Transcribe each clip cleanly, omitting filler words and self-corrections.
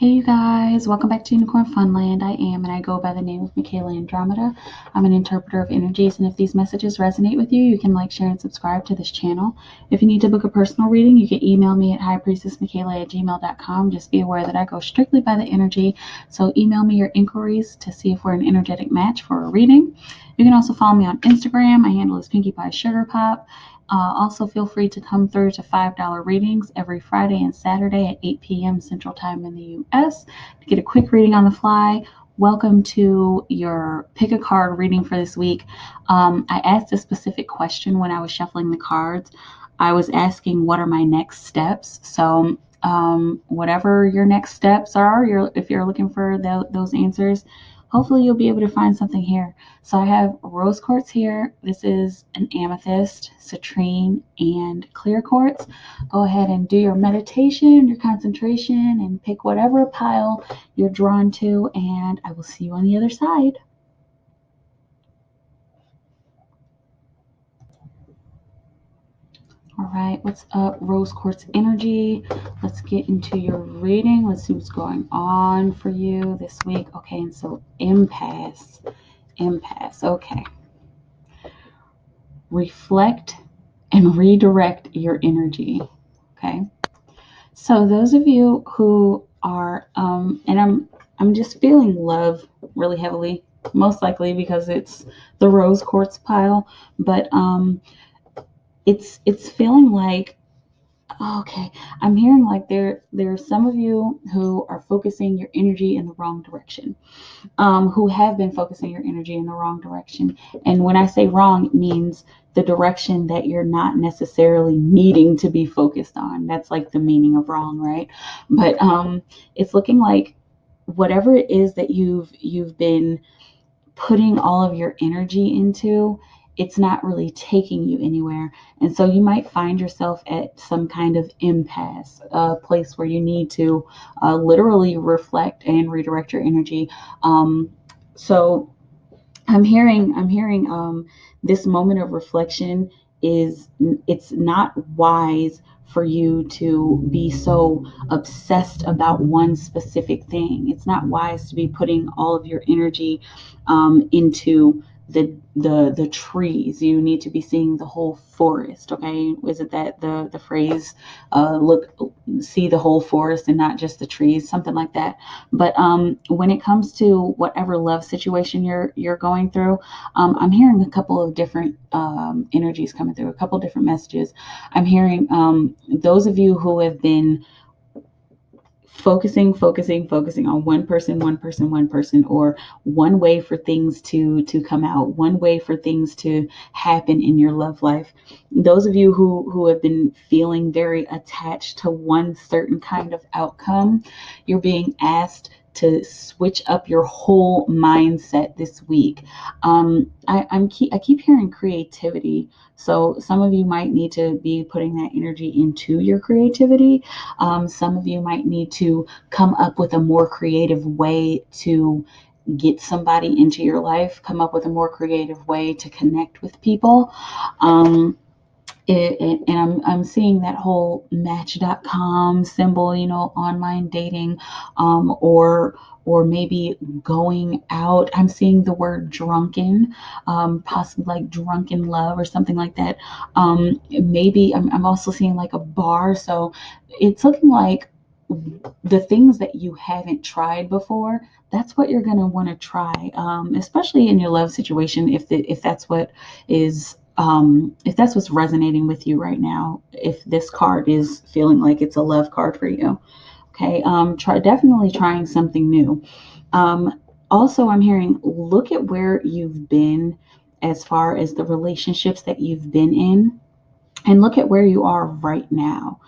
Hey you guys, welcome back to Unicorn Funland. I go by the name of MikaelaAndromeda. I'm an interpreter of energies, and if these messages resonate with you, you can like, share, and subscribe to this channel. If you need to book a personal reading, you can email me at highpriestessmikaela@gmail.com. Just be aware that I go strictly by the energy, so email me your inquiries to see if we're an energetic match for a reading. You can also follow me on Instagram. My handle is Pinkie Pie Sugar Pop. Also, feel free to come through to $5 readings every Friday and Saturday at 8 p.m. Central Time in the U.S. to get a quick reading on the fly. Welcome to your pick a card reading for this week. I asked a specific question when I was shuffling the cards. I was asking, what are my next steps? So, whatever your next steps are, if you're looking for those answers, hopefully you'll be able to find something here. So I have rose quartz here. This is an amethyst, citrine, and clear quartz. Go ahead and do your meditation, your concentration, and pick whatever pile you're drawn to, and I will see you on the other side. All right, what's up, rose quartz energy? Let's get into your reading. Let's see what's going on for you this week. Okay, and so impasse. Okay. Reflect and redirect your energy. Okay. So those of you who are, and I'm just feeling love really heavily, most likely because it's the rose quartz pile, but it's feeling like, okay, I'm hearing like there are some of you who are focusing your energy in the wrong direction, who have been focusing your energy in the wrong direction. And when I say wrong, it means the direction that you're not necessarily needing to be focused on. That's like the meaning of wrong, right? But it's looking like whatever it is that you've been putting all of your energy into, it's not really taking you anywhere. And so you might find yourself at some kind of impasse, a place where you need to literally reflect and redirect your energy. So I'm hearing this moment of reflection is, it's not wise for you to be so obsessed about one specific thing. It's not wise to be putting all of your energy into the trees. You need to be seeing the whole forest. Okay, is it that the phrase, see the whole forest and not just the trees, something like that. But when it comes to whatever love situation you're going through, I'm hearing a couple of different energies coming through, a couple of different messages. I'm hearing those of you who have been focusing on one person, or one way for things to come out, one way for things to happen in your love life. Those of you who have been feeling very attached to one certain kind of outcome, you're being asked to switch up your whole mindset this week. I keep hearing creativity, so some of you might need to be putting that energy into your creativity. Some of you might need to come up with a more creative way to get somebody into your life, come up with a more creative way to connect with people. And I'm seeing that whole match.com symbol, online dating, or maybe going out. I'm seeing the word drunken, possibly like drunken love or something like that. Maybe I'm also seeing like a bar. So it's looking like the things that you haven't tried before, that's what you're going to want to try, especially in your love situation, if that's what is, if that's what's resonating with you right now, if this card is feeling like it's a love card for you. Okay, definitely trying something new. Also, I'm hearing, look at where you've been as far as the relationships that you've been in, and look at where you are right now.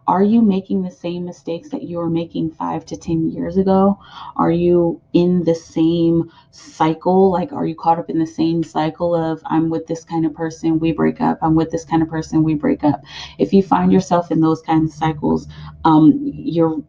Are you making the same mistakes that you were making 5 to 10 years ago? Are you in the same cycle? Like, are you caught up in the same cycle of, I'm with this kind of person, we break up. I'm with this kind of person, we break up. If you find yourself in those kinds of cycles, you're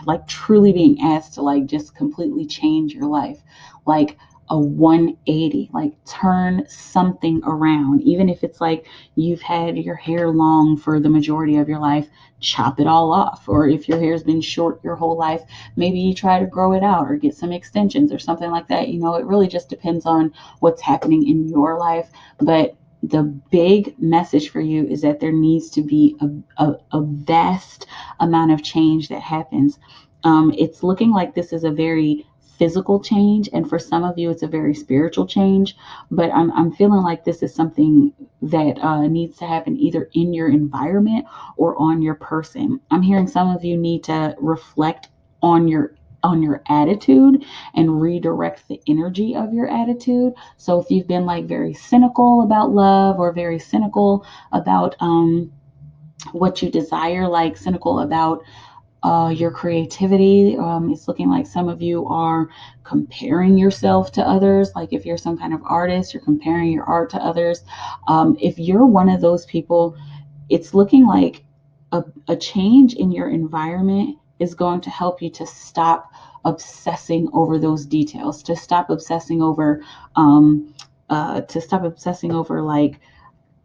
like truly being asked to like just completely change your life. Like, a 180, like turn something around. Even if it's like you've had your hair long for the majority of your life, chop it all off. Or if your hair's been short your whole life, maybe you try to grow it out or get some extensions or something like that. It really just depends on what's happening in your life. But the big message for you is that there needs to be a vast amount of change that happens. It's looking like this is a very physical change, and for some of you it's a very spiritual change, but I'm feeling like this is something that needs to happen either in your environment or on your person. I'm hearing some of you need to reflect on your attitude and redirect the energy of your attitude. So if you've been like very cynical about love, or very cynical about what you desire, like cynical about your creativity. It's looking like some of you are comparing yourself to others. Like if you're some kind of artist, you're comparing your art to others. If you're one of those people, it's looking like a change in your environment is going to help you to stop obsessing over those details, to stop obsessing over like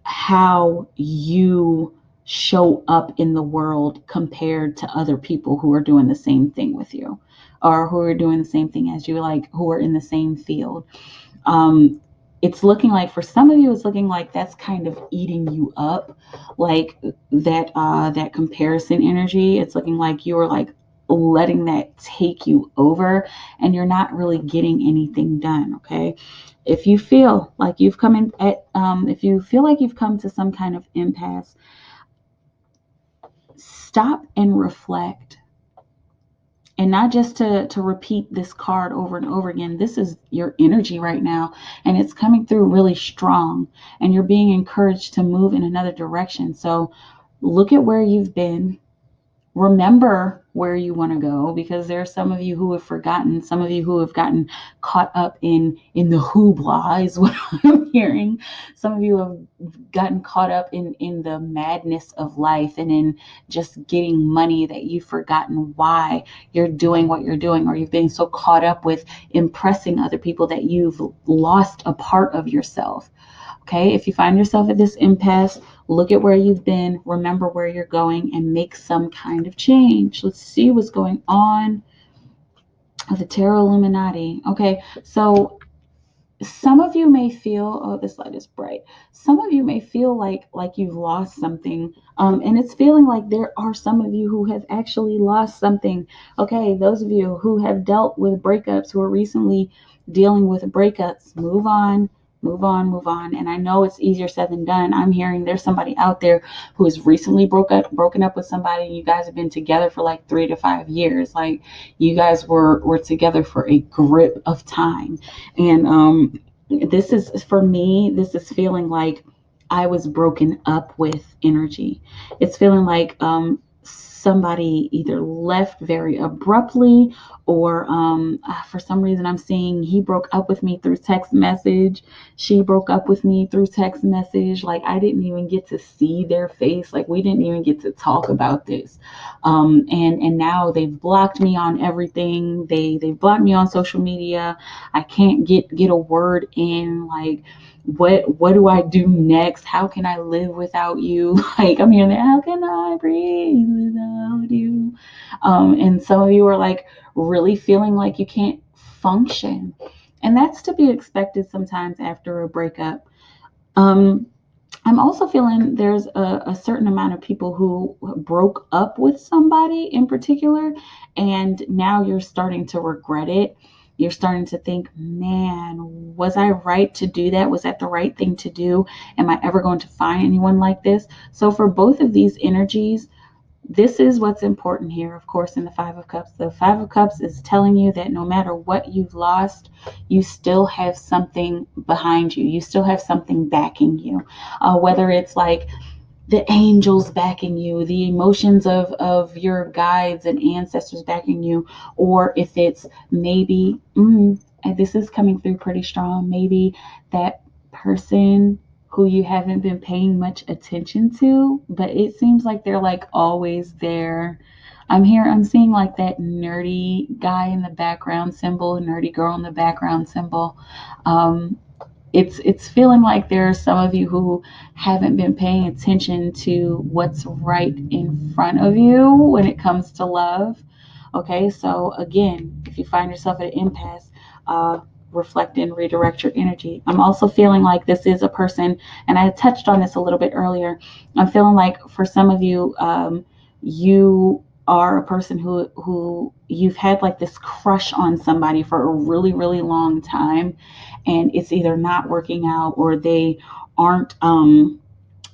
how you show up in the world compared to other people who are doing the same thing with you, or who are doing the same thing as you, like who are in the same field. um, it's looking like for some of you, it's looking like that's kind of eating you up, like that comparison energy. It's looking like you're like letting that take you over, and you're not really getting anything done. Okay, if you feel like you've come in at if you feel like you've come to some kind of impasse, stop and reflect. And not just to repeat this card over and over again. This is your energy right now, and it's coming through really strong, and you're being encouraged to move in another direction. So look at where you've been, remember where you want to go, because there are some of you who have forgotten, some of you who have gotten caught up in the hoopla is what I'm hearing. Some of you have gotten caught up in the madness of life, and in just getting money, that you've forgotten why you're doing what you're doing, or you've been so caught up with impressing other people that you've lost a part of yourself. Okay, if you find yourself at this impasse, look at where you've been, remember where you're going, and make some kind of change. Let's see what's going on with the Tarot Illuminati. Okay, so some of you may feel, oh, this light is bright. Some of you may feel like you've lost something, and it's feeling like there are some of you who have actually lost something. Okay, those of you who have dealt with breakups, who are recently dealing with breakups, move on, move on, move on. And I know it's easier said than done. I'm hearing there's somebody out there who has recently broken up with somebody, and you guys have been together for like 3 to 5 years. Like you guys were together for a grip of time. And this is, for me, this is feeling like I was broken up with energy. It's feeling like somebody either left very abruptly, or for some reason I'm seeing he broke up with me through text message. She broke up with me through text message. Like I didn't even get to see their face. Like we didn't even get to talk about this. And now they've blocked me on everything. They've blocked me on social media. I can't get a word in. Like what do I do next? How can I live without you? Like I'm hearing that, how can I breathe without you? And some of you are like really feeling like you can't function. And that's to be expected sometimes after a breakup. Um, I'm also feeling there's a certain amount of people who broke up with somebody in particular, and now you're starting to regret it. You're starting to think, man, was I right to do that? Was that the right thing to do? Am I ever going to find anyone like this? So, for both of these energies, this is what's important here, of course, in the Five of Cups. The Five of Cups is telling you that no matter what you've lost, you still have something behind you. You still have something backing you. Whether it's like the angels backing you, the emotions of your guides and ancestors backing you, or if it's maybe, and this is coming through pretty strong, maybe that person who you haven't been paying much attention to, but it seems like they're like always there. I'm seeing like that nerdy guy in the background symbol, nerdy girl in the background symbol. Um, it's feeling like there are some of you who haven't been paying attention to what's right in front of you when it comes to love. Okay, so again, if you find yourself at an impasse, uh, reflect and redirect your energy. I'm also feeling like this is a person, and I touched on this a little bit earlier. I'm feeling like for some of you, you are a person who you've had like this crush on somebody for a really really long time, and it's either not working out or aren't um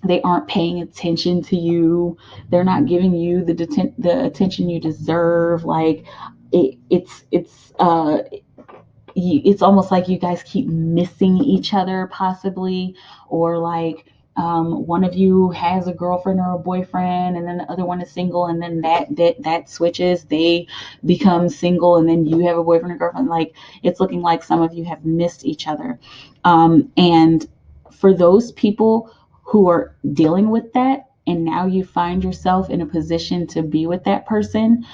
they aren't paying attention to you. They're not giving you the attention you deserve. Like it's almost like you guys keep missing each other, possibly, or like one of you has a girlfriend or a boyfriend, and then the other one is single, and then that switches. They become single, and then you have a boyfriend or girlfriend. Like it's looking like some of you have missed each other, and for those people who are dealing with that, and now you find yourself in a position to be with that person,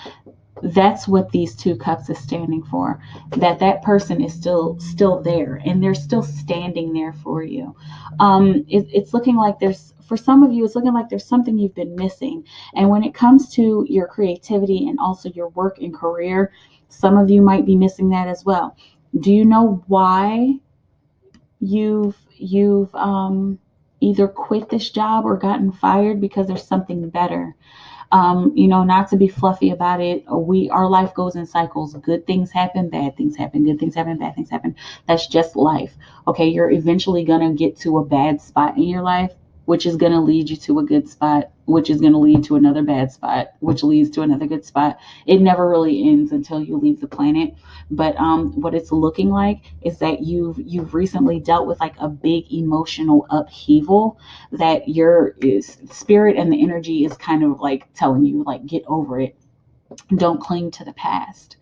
that's what these two cups is standing for, that person is still there, and they're still standing there for you. It's looking like there's, for some of you, it's looking like there's something you've been missing. And when it comes to your creativity and also your work and career, some of you might be missing that as well. Do you know why you've either quit this job or gotten fired? Because there's something better. Not to be fluffy about it. Our life goes in cycles. Good things happen, bad things happen, good things happen, bad things happen. That's just life. Okay, you're eventually gonna get to a bad spot in your life, which is gonna lead you to a good spot, which is gonna lead to another bad spot, which leads to another good spot. It never really ends until you leave the planet. But what it's looking like is that you've recently dealt with like a big emotional upheaval that your is spirit and the energy is kind of like telling you, like, get over it, don't cling to the past.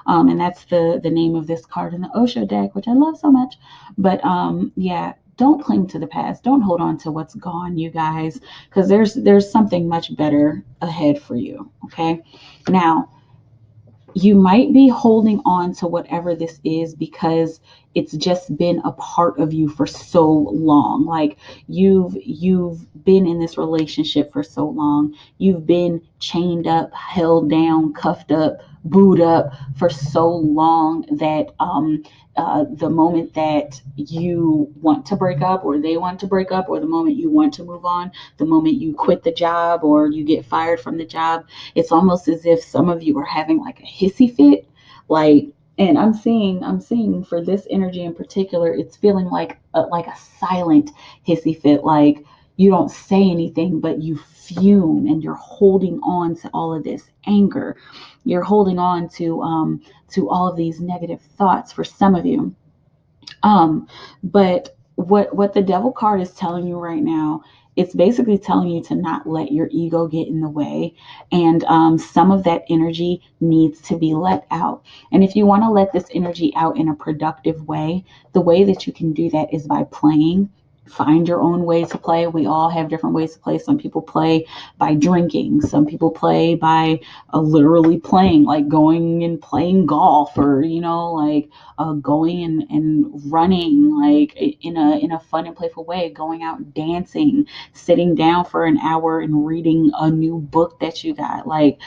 And that's the name of this card in the Osho deck, which I love so much. But yeah, don't cling to the past, don't hold on to what's gone, you guys, because there's something much better ahead for you. Okay, now you might be holding on to whatever this is because it's just been a part of you for so long. Like you've been in this relationship for so long. You've been chained up, held down, cuffed up, booed up for so long that the moment that you want to break up, or they want to break up, or the moment you want to move on, the moment you quit the job or you get fired from the job, it's almost as if some of you are having like a hissy fit. Like, and I'm seeing for this energy in particular, it's feeling like a silent hissy fit. Like you don't say anything, but you fume, and you're holding on to all of this anger. You're holding on to all of these negative thoughts for some of you. But what the devil card is telling you right now, it's basically telling you to not let your ego get in the way, and some of that energy needs to be let out. And if you want to let this energy out in a productive way, the way that you can do that is by playing. Find your own way to play. We all have different ways to play. Some people play by drinking. Some people play by literally playing, like going and playing golf, or like going and running, like in a fun and playful way, going out dancing, sitting down for an hour and reading a new book that you got. Like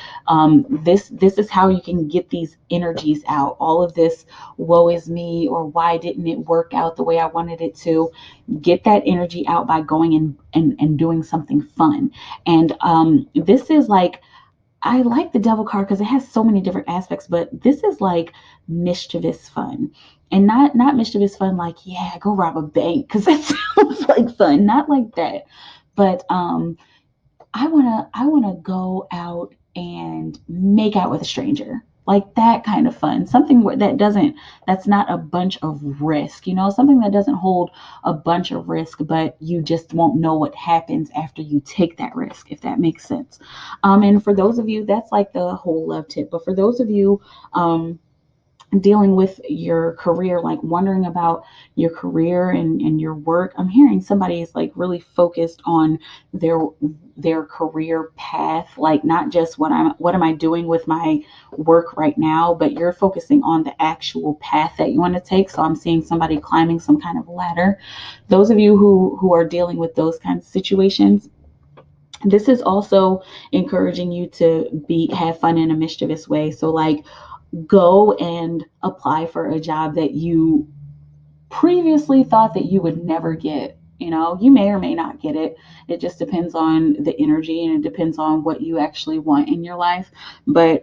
this is how you can get these energies out. All of this woe is me, or why didn't it work out the way I wanted it to, get that energy out by going and doing something fun. And this is like, I like the devil card because it has so many different aspects, but this is like mischievous fun. And not mischievous fun like, yeah, go rob a bank, because that sounds like fun. Not like that. But I wanna go out and make out with a stranger. Like that kind of fun. Something that's not a bunch of risk, something that doesn't hold a bunch of risk, but you just won't know what happens after you take that risk, if that makes sense. And for those of you, that's like the whole love tip. But for those of you, dealing with your career, like wondering about your career and your work. I'm hearing somebody is like really focused on their career path, like not just what am I doing with my work right now, but you're focusing on the actual path that you want to take. So I'm seeing somebody climbing some kind of ladder. Those of you who are dealing with those kinds of situations, this is also encouraging you to be have fun in a mischievous way. So like go and apply for a job that you previously thought that you would never get. You know, you may or may not get it. It just depends on the energy and it depends on what you actually want in your life. But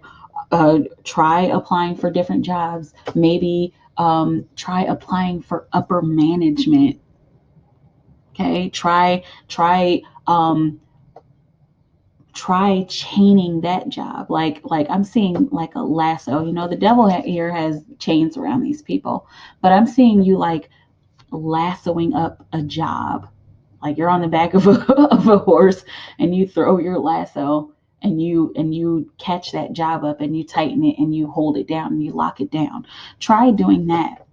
try applying for different jobs. Maybe try applying for upper management. Okay, try chaining that job, like I'm seeing like a lasso. You know, the devil here has chains around these people, but I'm seeing you like lassoing up a job, like you're on the back of a, of a horse and you throw your lasso and you catch that job up and you tighten it and you hold it down and you lock it down. Try doing that.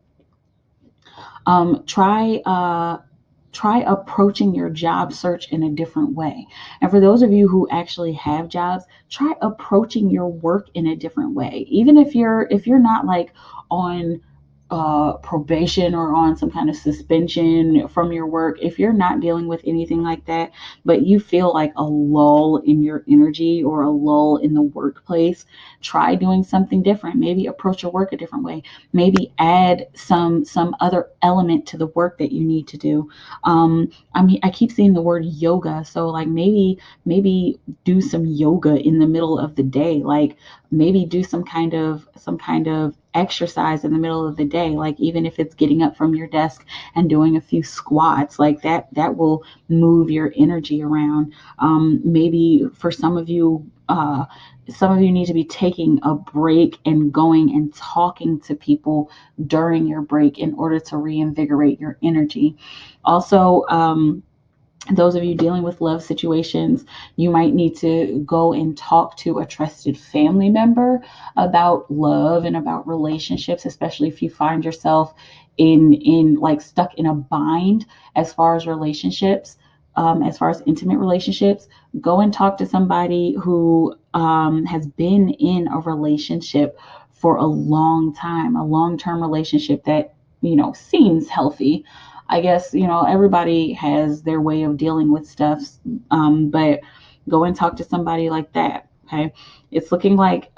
Try approaching your job search in a different way. And for those of you who actually have jobs, try approaching your work in a different way. Even if you're not like on probation or on some kind of suspension from your work, if you're not dealing with anything like that, but you feel like a lull in your energy or a lull in the workplace, try doing something different. Maybe approach your work a different way. Maybe add some other element to the work that you need to do. I mean, I keep seeing the word yoga, so like maybe do some yoga in the middle of the day. Like maybe do some kind of exercise in the middle of the day, like even if it's getting up from your desk and doing a few squats, like that will move your energy around. Maybe for some of you need to be taking a break and going and talking to people during your break in order to reinvigorate your energy. Also, those of you dealing with love situations, you might need to go and talk to a trusted family member about love and about relationships, especially if you find yourself in like stuck in a bind as far as relationships. As far as intimate relationships, go and talk to somebody who has been in a relationship for a long time, a long-term relationship that seems healthy. I guess, everybody has their way of dealing with stuff, but go and talk to somebody like that. Okay. It's looking like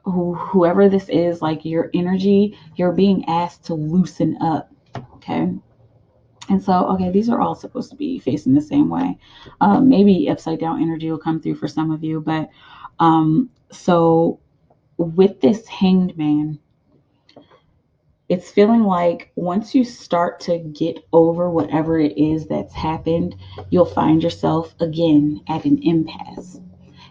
whoever this is, like your energy, you're being asked to loosen up. Okay. And so, okay, these are all supposed to be facing the same way. Maybe upside down energy will come through for some of you, but so with this hanged man, it's feeling like once you start to get over whatever it is that's happened, you'll find yourself again at an impasse.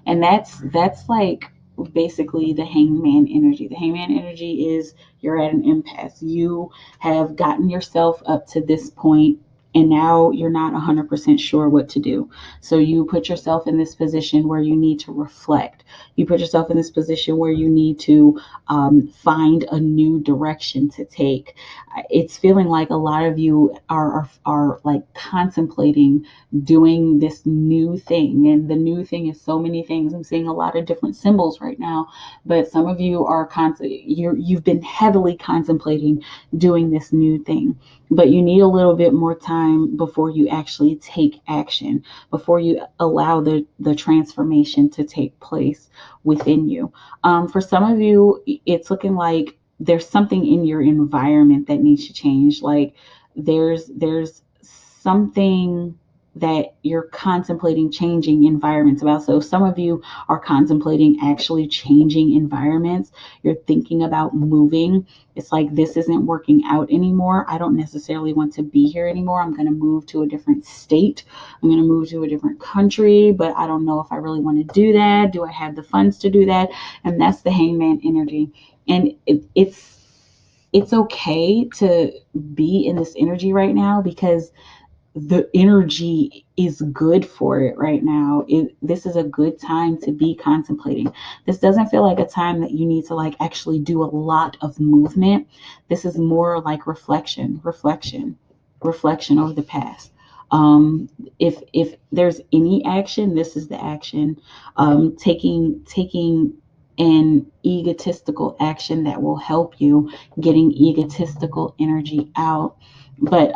And that's like basically the hangman energy. The hangman energy is you're at an impasse. You have gotten yourself up to this point and now you're not 100% sure what to do. So you put yourself in this position where you need to reflect. You put yourself in this position where you need to find a new direction to take. It's feeling like a lot of you are like contemplating doing this new thing, and the new thing is so many things. I'm seeing a lot of different symbols right now, but some of you are you've been heavily contemplating doing this new thing, but you need a little bit more time before you actually take action, before you allow the transformation to take place within you. For some of you, it's looking like there's something in your environment that needs to change. Like there's something that you're contemplating changing environments about. So some of you are contemplating actually changing environments. You're thinking about moving. It's like, this isn't working out anymore. I don't necessarily want to be here anymore. I'm going to move to a different state. I'm going to move to a different country, but I don't know if I really want to do that. Do I have the funds to do that? And that's the hangman energy. And it's okay to be in this energy right now, because the energy is good for it right now. This is a good time to be contemplating. This doesn't feel like a time that you need to like actually do a lot of movement. This is more like reflection over the past. Um, if there's any action, this is the action. Taking an egotistical action that will help you getting egotistical energy out. But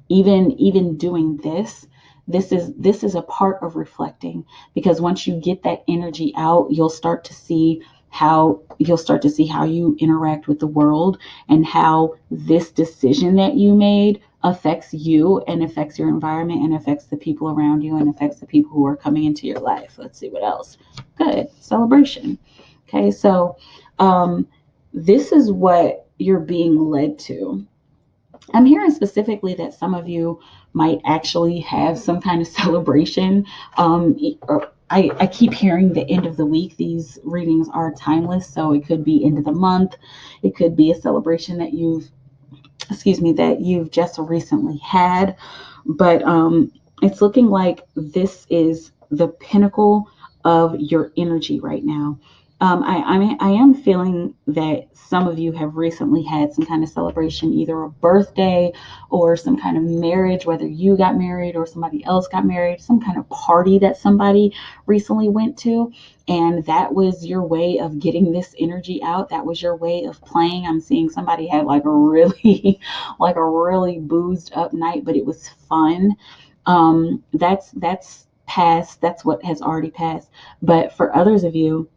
even doing this is a part of reflecting, because once you get that energy out, you'll start to see how you interact with the world, and how this decision that you made affects you and affects your environment and affects the people around you and affects the people who are coming into your life. Let's see what else. Good. Celebration. Okay, so this is what you're being led to. I'm hearing specifically that some of you might actually have some kind of celebration. I keep hearing the end of the week. These readings are timeless, so it could be end of the month. It could be a celebration that you've just recently had. But it's looking like this is the pinnacle of your energy right now. I am feeling that some of you have recently had some kind of celebration, either a birthday or some kind of marriage, whether you got married or somebody else got married, some kind of party that somebody recently went to. And that was your way of getting this energy out. That was your way of playing. I'm seeing somebody had like a really like a really boozed up night, but it was fun. That's past. That's what has already passed. But for others of you,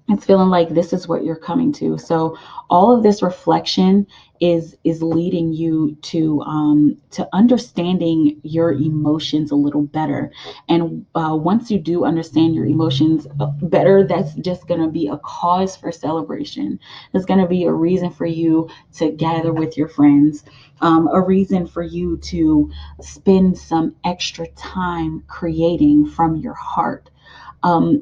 it's feeling like this is what you're coming to. So all of this reflection is leading you to understanding your emotions a little better. And once you do understand your emotions better, that's just going to be a cause for celebration. It's going to be a reason for you to gather with your friends, a reason for you to spend some extra time creating from your heart.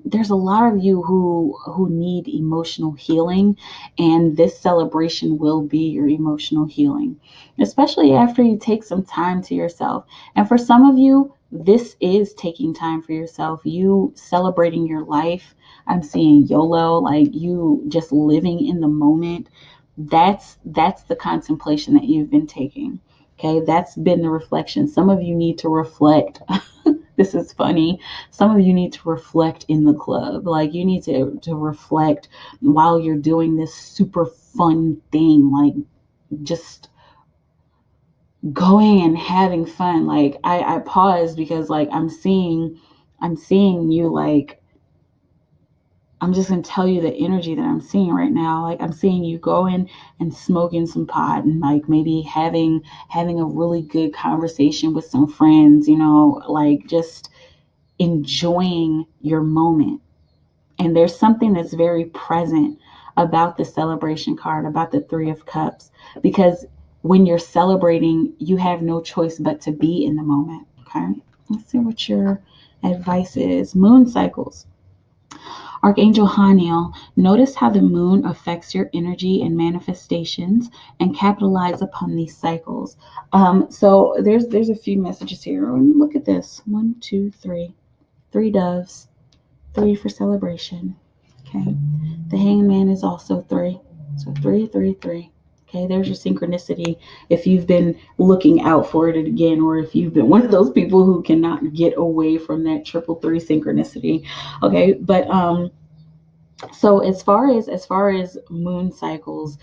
There's a lot of you who need emotional healing, and this celebration will be your emotional healing, especially after you take some time to yourself. And for some of you, this is taking time for yourself, you celebrating your life. I'm seeing YOLO, like you just living in the moment. That's the contemplation that you've been taking. Okay, that's been the reflection. Some of you need to reflect. This is funny. Some of you need to reflect in the club. Like you need to reflect while you're doing this super fun thing, like just going and having fun. Like I paused because like I'm seeing you, like I'm just gonna tell you the energy that I'm seeing right now. Like I'm seeing you going and smoking some pot and like maybe having a really good conversation with some friends, like just enjoying your moment. And there's something that's very present about the celebration card, about the Three of Cups, because when you're celebrating, you have no choice but to be in the moment. Okay. Let's see what your advice is. Moon cycles. Archangel Haniel, notice how the moon affects your energy and manifestations, and capitalize upon these cycles. So there's a few messages here. Look at this. One, two, three. Three doves. Three for celebration. Okay. The hangman is also three. So three, three, three. Okay, there's your synchronicity. If you've been looking out for it again, or if you've been one of those people who cannot get away from that triple three synchronicity. Okay, but so as far as moon cycles,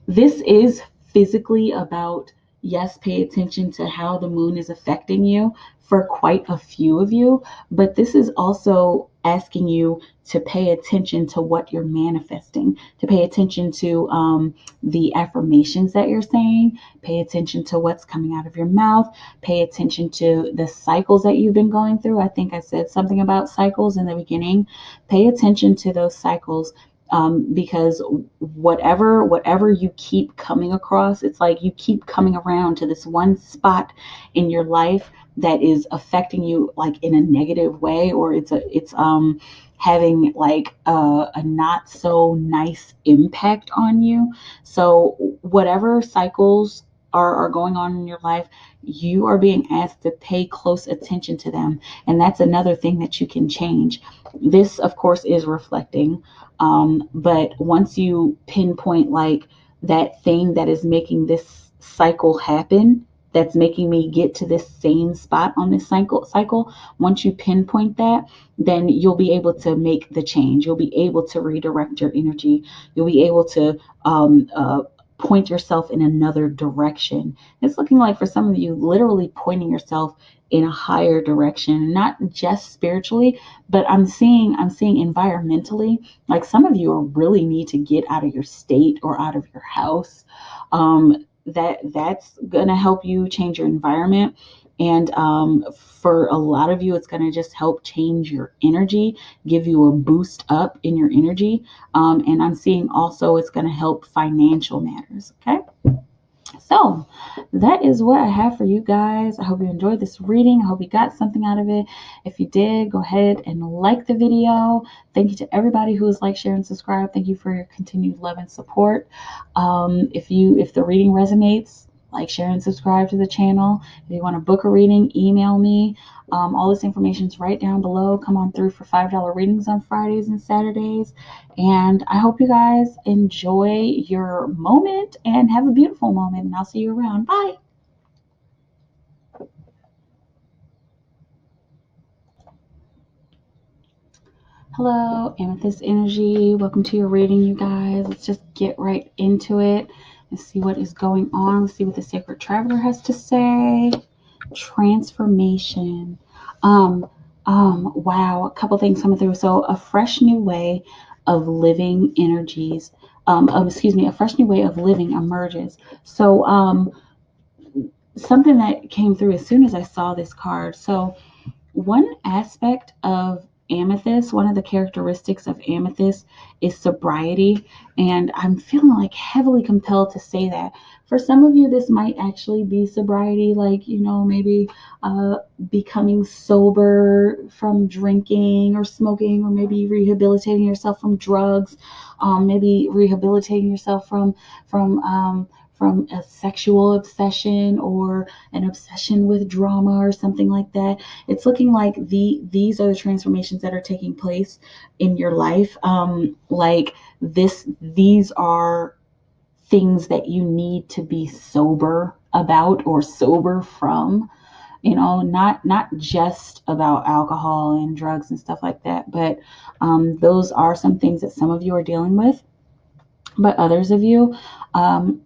this is physically about, yes, pay attention to how the moon is affecting you for quite a few of you, but this is also asking you to pay attention to what you're manifesting, to pay attention to the affirmations that you're saying, pay attention to what's coming out of your mouth, pay attention to the cycles that you've been going through. I think I said something about cycles in the beginning. Pay attention to those cycles, because whatever you keep coming across, it's like you keep coming around to this one spot in your life that is affecting you like in a negative way, or it's having like a not so nice impact on you. So whatever cycles are going on in your life, you are being asked to pay close attention to them. And that's another thing that you can change. This, of course, is reflecting. But once you pinpoint like that thing that is making this cycle happen, that's making me get to this same spot on this cycle, once you pinpoint that, then you'll be able to make the change. You'll be able to redirect your energy. You'll be able to point yourself in another direction. It's looking like for some of you, literally pointing yourself in a higher direction, not just spiritually, but I'm seeing environmentally. Like some of you are really need to get out of your state or out of your house. That's gonna help you change your environment. And for a lot of you, it's going to just help change your energy, give you a boost up in your energy. And I'm seeing also it's going to help financial matters. Okay. So that is what I have for you guys. I hope you enjoyed this reading. I hope you got something out of it. If you did, go ahead and like the video. Thank you to everybody who has liked, shared, and subscribed. Thank you for your continued love and support. If the reading resonates, like, share, and subscribe to the channel. If you want to book a reading, email me. All this information is right down below. Come on through for $5 readings on Fridays and Saturdays. And I hope you guys enjoy your moment and have a beautiful moment. And I'll see you around. Bye. Hello, Amethyst Energy. Welcome to your reading, you guys. Let's just get right into it and see what is going on. Let's see what the Sacred Traveler has to say. Transformation. Wow, a couple things coming through. So a fresh new way of living energies. A fresh new way of living emerges. So something that came through as soon as I saw this card. So one aspect of amethyst, one of the characteristics of amethyst is sobriety. And I'm feeling like heavily compelled to say that. For some of you, this might actually be sobriety, like, maybe becoming sober from drinking or smoking, or maybe rehabilitating yourself from drugs, maybe rehabilitating yourself from a sexual obsession or an obsession with drama or something like that. It's looking like these are the transformations that are taking place in your life. These are things that you need to be sober about or sober from. Not just about alcohol and drugs and stuff like that, but those are some things that some of you are dealing with. But others of you,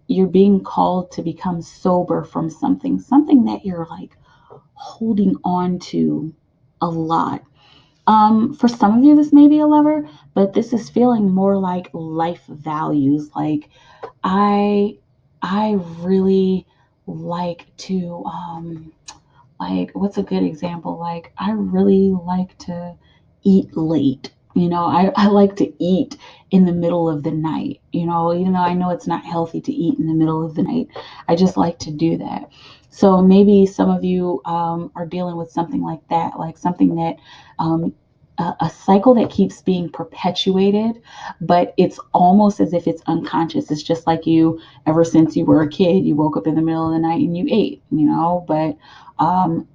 you're being called to become sober from something that you're like holding on to a lot. For some of you, this may be a lover, but this is feeling more like life values. Like I really like to, like, what's a good example? Like, I really like to eat late. I like to eat in the middle of the night, even though I know it's not healthy to eat in the middle of the night. I just like to do that. So maybe some of you are dealing with something like that, like something that a cycle that keeps being perpetuated, but it's almost as if it's unconscious. It's just like you, ever since you were a kid, you woke up in the middle of the night and you ate, but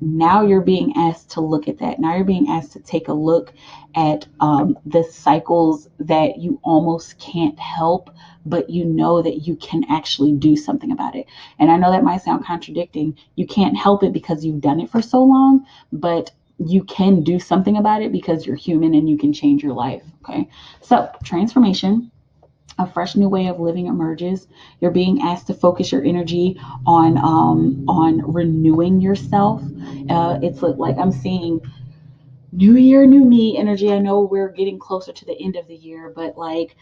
now you're being asked to look at that. Now you're being asked to take a look at the cycles that you almost can't help, but you know that you can actually do something about it. And I know that might sound contradicting. You can't help it because you've done it for so long, but you can do something about it because you're human and you can change your life. Okay. So transformation, a fresh new way of living emerges. You're being asked to focus your energy on renewing yourself. It's like I'm seeing new year, new me energy. I know we're getting closer to the end of the year, but like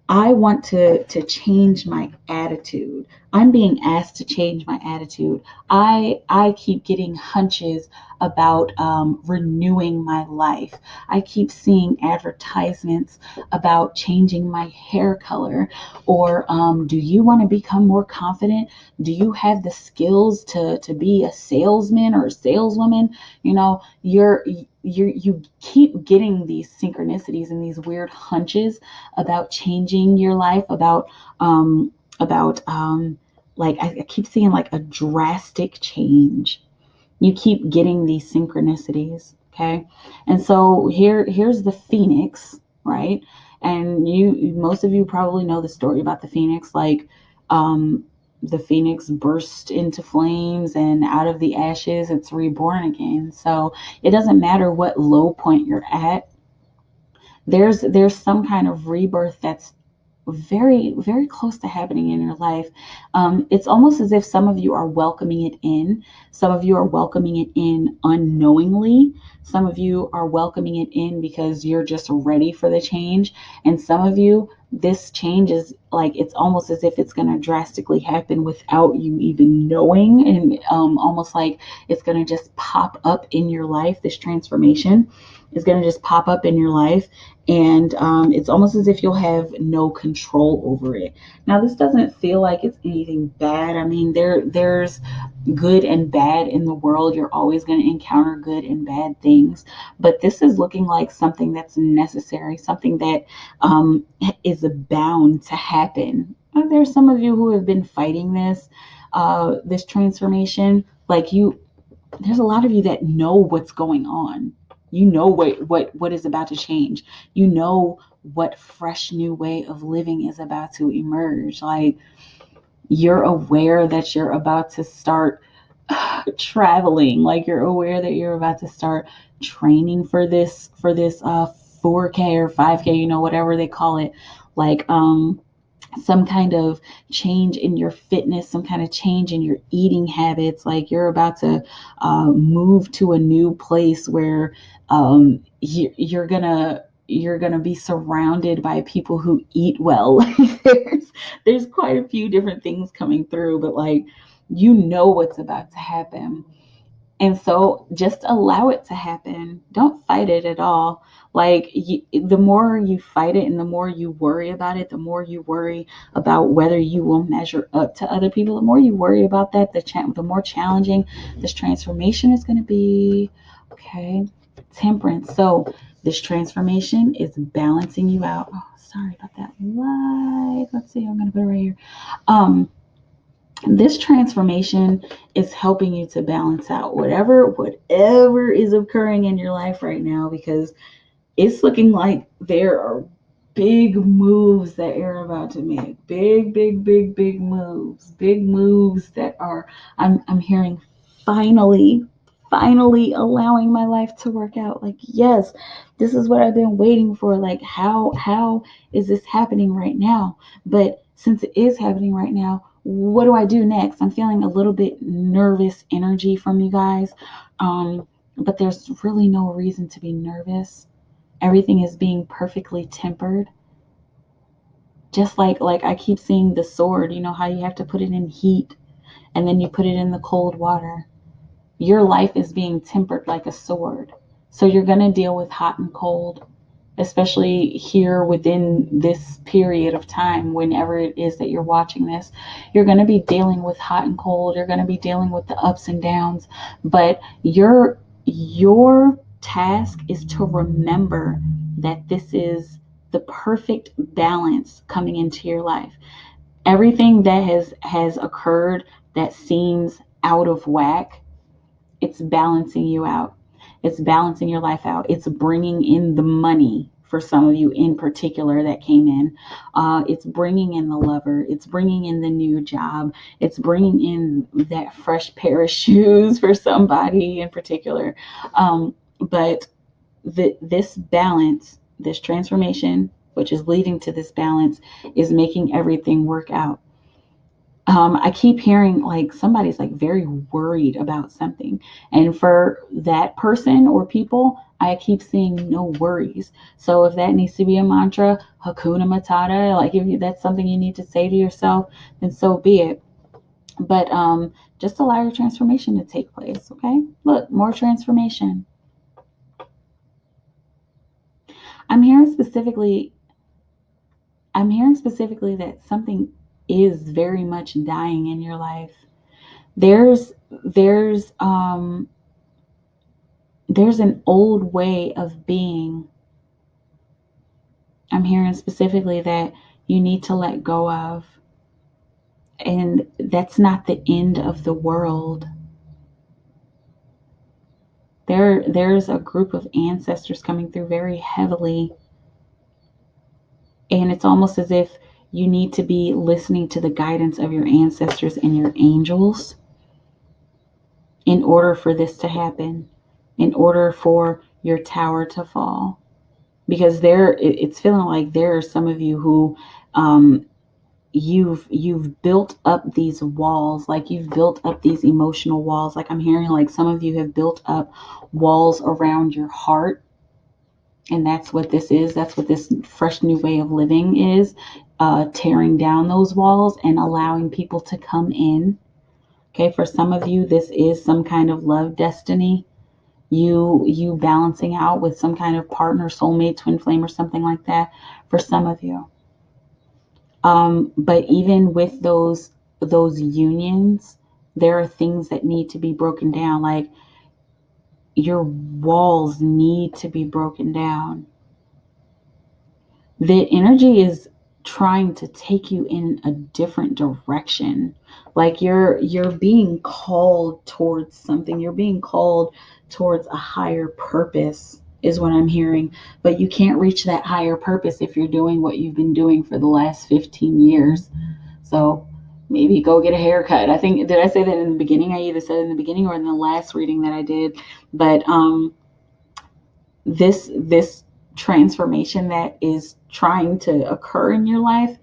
I want to change my attitude. I'm being asked to change my attitude. I keep getting hunches about renewing my life. I keep seeing advertisements about changing my hair color, or do you want to become more confident? Do you have the skills to be a salesman or a saleswoman? You keep getting these synchronicities and these weird hunches about changing your life, about like I keep seeing like a drastic change. You keep getting these synchronicities, okay? And so here's the phoenix, right? And most of you probably know the story about the phoenix, like um the phoenix burst into flames, and out of the ashes it's reborn again. So it doesn't matter what low point you're at, there's some kind of rebirth that's very, very close to happening in your life. It's almost as if some of you are welcoming it in. Some of you are welcoming it in unknowingly. Some of you are welcoming it in because you're just ready for the change. And some of you, this change is like, it's almost as if it's going to drastically happen without you even knowing. And almost like it's going to just pop up in your life. This transformation is going to just pop up in your life, and it's almost as if you'll have no control over it. Now, this doesn't feel like it's anything bad. I mean, there's good and bad in the world. You're always going to encounter good and bad things, but this is looking like something that's necessary, something that is bound to happen. There's some of you who have been fighting this transformation. Like you, there's a lot of you that know what's going on. You know what is about to change. You know what fresh new way of living is about to emerge. Like you're aware that you're about to start traveling. Like you're aware that you're about to start training for this 4K or 5K, whatever they call it. Like some kind of change in your fitness, some kind of change in your eating habits. Like you're about to move to a new place where you're gonna be surrounded by people who eat well. there's quite a few different things coming through, but like what's about to happen. And so just allow it to happen. Don't fight it at all. Like the more you fight it and the more you worry about it, the more you worry about whether you will measure up to other people, the more you worry about that, the more challenging this transformation is going to be. Okay. Temperance. So this transformation is balancing you out. Oh, sorry about that light. Let's see. I'm going to put it right here. Um, this transformation is helping you to balance out whatever is occurring in your life right now, because it's looking like there are big moves that you're about to make. Big moves. Big moves that are, I'm hearing, finally, finally allowing my life to work out. Like, yes, this is what I've been waiting for. Like, how is this happening right now? But since it is happening right now, what do I do next? I'm feeling a little bit nervous energy from you guys. But there's really no reason to be nervous. Everything is being perfectly tempered. Just like I keep seeing the sword, you know how you have to put it in heat and then you put it in the cold water. Your life is being tempered like a sword. So you're going to deal with hot and cold, especially here within this period of time. Whenever it is that you're watching this, you're going to be dealing with hot and cold. You're going to be dealing with the ups and downs, but your task is to remember that this is the perfect balance coming into your life. Everything that has occurred that seems out of whack, it's balancing you out. It's balancing your life out. It's bringing in the money for some of you in particular that came in. It's bringing in the lover. It's bringing in the new job. It's bringing in that fresh pair of shoes for somebody in particular. But this balance, this transformation, which is leading to this balance, is making everything work out. I keep hearing like somebody's like very worried about something. And for that person or people, I keep seeing no worries. So if that needs to be a mantra, Hakuna Matata, like if that's something you need to say to yourself, then so be it. But just allow your transformation to take place. Okay. Look, more transformation. I'm hearing specifically, I'm hearing specifically that something is very much dying in your life. There's there's an old way of being. I'm hearing specifically that you need to let go of. And that's not the end of the world. There's a group of ancestors coming through very heavily, and it's almost as if you need to be listening to the guidance of your ancestors and your angels in order for this to happen, in order for your tower to fall. Because it's feeling like there are some of you who you've built up these walls, like you've built up these emotional walls. Like I'm hearing like some of you have built up walls around your heart, and that's what this is. That's what this fresh new way of living is, tearing down those walls and allowing people to come in. Okay, for some of you this is some kind of love destiny, you balancing out with some kind of partner, soulmate, twin flame, or something like that for some of you. But even with those unions, there are things that need to be broken down. Like your walls need to be broken down. The energy is trying to take you in a different direction. Like you're being called towards something. You're being called towards a higher purpose is what I'm hearing. But you can't reach that higher purpose if you're doing what you've been doing for the last 15 years. So maybe go get a haircut. I think, did I say that in the beginning? I either said in the beginning or in the last reading that I did. But this transformation that is trying to occur in your life,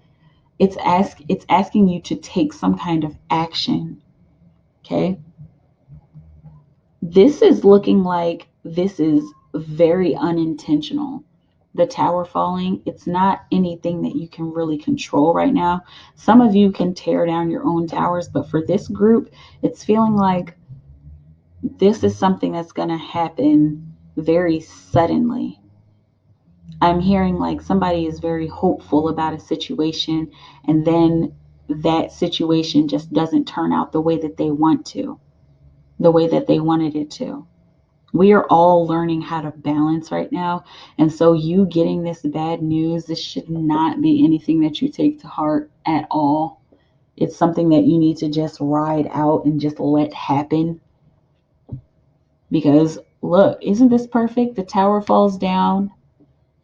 it's asking you to take some kind of action. Okay, this is looking like this is very unintentional. The tower falling, it's not anything that you can really control right now. Some of you can tear down your own towers, but for this group, it's feeling like this is something that's going to happen very suddenly. I'm hearing like somebody is very hopeful about a situation, and then that situation just doesn't turn out the way that they want to, the way that they wanted it to. We are all learning how to balance right now. And so, you getting this bad news, this should not be anything that you take to heart at all. It's something that you need to just ride out and just let happen. Because, look, isn't this perfect? The tower falls down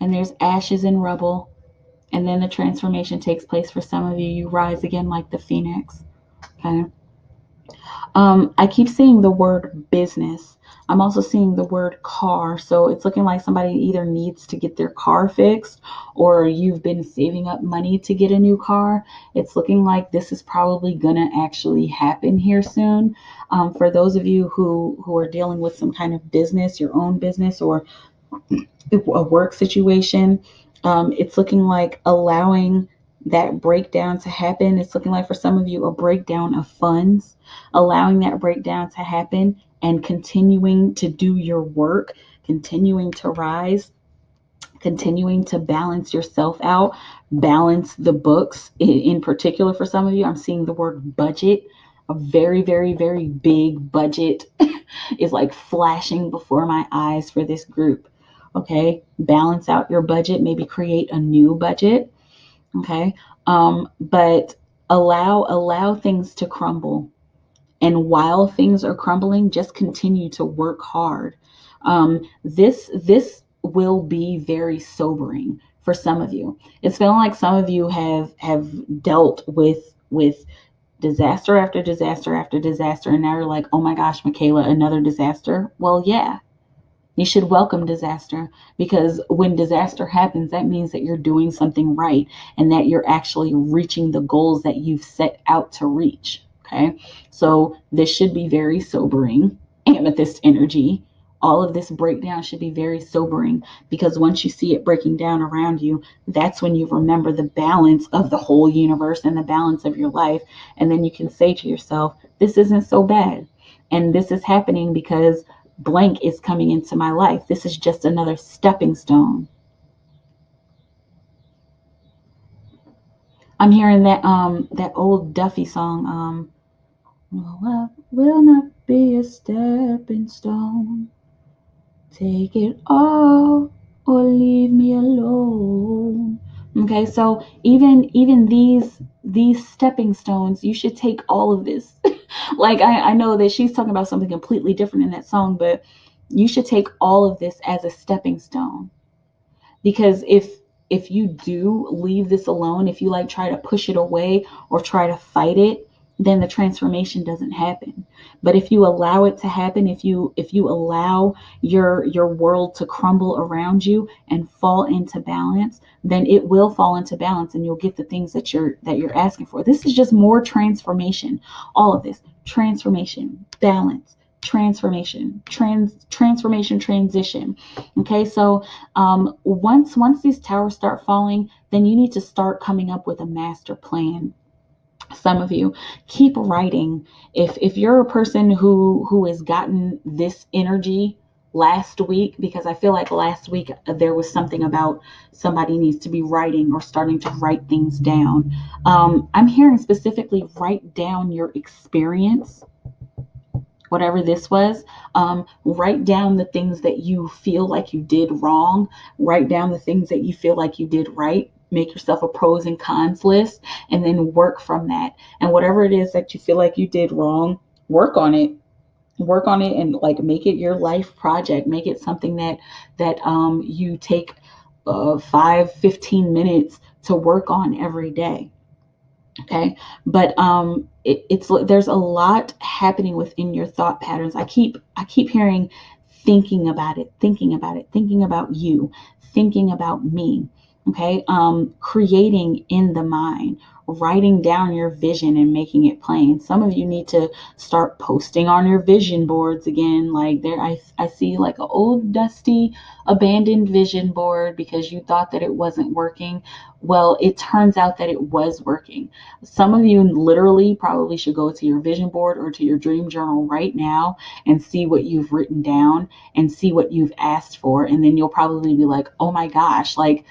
and there's ashes and rubble. And then the transformation takes place for some of you. You rise again like the phoenix. Okay. I keep seeing the word business. I'm also seeing the word car. So it's looking like somebody either needs to get their car fixed or you've been saving up money to get a new car. It's looking like this is probably going to actually happen here soon. For those of you who are dealing with some kind of business, your own business, or a work situation, it's looking like allowing that breakdown to happen. It's looking like for some of you a breakdown of funds, allowing that breakdown to happen and continuing to do your work, continuing to rise, continuing to balance yourself out, balance the books. In particular, for some of you, I'm seeing the word budget. A very, very, very big budget is like flashing before my eyes for this group. Okay, balance out your budget, maybe create a new budget. Okay, but allow things to crumble, and while things are crumbling, just continue to work hard. This will be very sobering for some of you. It's feeling like some of you have dealt with disaster after disaster after disaster, and now you're like, oh my gosh, Mikaela, another disaster. Well, yeah, you should welcome disaster, because when disaster happens, that means that you're doing something right and that you're actually reaching the goals that you've set out to reach. Okay, so this should be very sobering. Amethyst energy. All of this breakdown should be very sobering, because once you see it breaking down around you, that's when you remember the balance of the whole universe and the balance of your life. And then you can say to yourself, this isn't so bad. And this is happening because blank is coming into my life. This is just another stepping stone. I'm hearing that old Duffy song. Well, I will not be a stepping stone. Take it all or leave me alone. Okay, so even these stepping stones, you should take all of this. Like I know that she's talking about something completely different in that song, but you should take all of this as a stepping stone. Because if you do leave this alone, if you like try to push it away or try to fight it, then the transformation doesn't happen. But if you allow it to happen, if you allow your world to crumble around you and fall into balance, then it will fall into balance and you'll get the things that you're asking for. This is just more transformation. All of this transformation, balance, transformation, transition. Okay, so once these towers start falling, then you need to start coming up with a master plan. Some of you keep writing. If you're a person who has gotten this energy last week, because I feel like last week there was something about somebody needs to be writing or starting to write things down. I'm hearing specifically write down your experience, whatever this was. Write down the things that you feel like you did wrong. Write down the things that you feel like you did right. Make yourself a pros and cons list and then work from that. And whatever it is that you feel like you did wrong, work on it. Work on it and like make it your life project. Make it something that you take 5-15 minutes to work on every day. Okay, but it's there's a lot happening within your thought patterns. I keep hearing thinking about it, thinking about it, thinking about you, thinking about me. Okay, creating in the mind, writing down your vision and making it plain. Some of you need to start posting on your vision boards again. Like there, I see like an old dusty abandoned vision board because you thought that it wasn't working. Well, it turns out that it was working. Some of you literally probably should go to your vision board or to your dream journal right now and see what you've written down and see what you've asked for. And then you'll probably be like, oh my gosh, like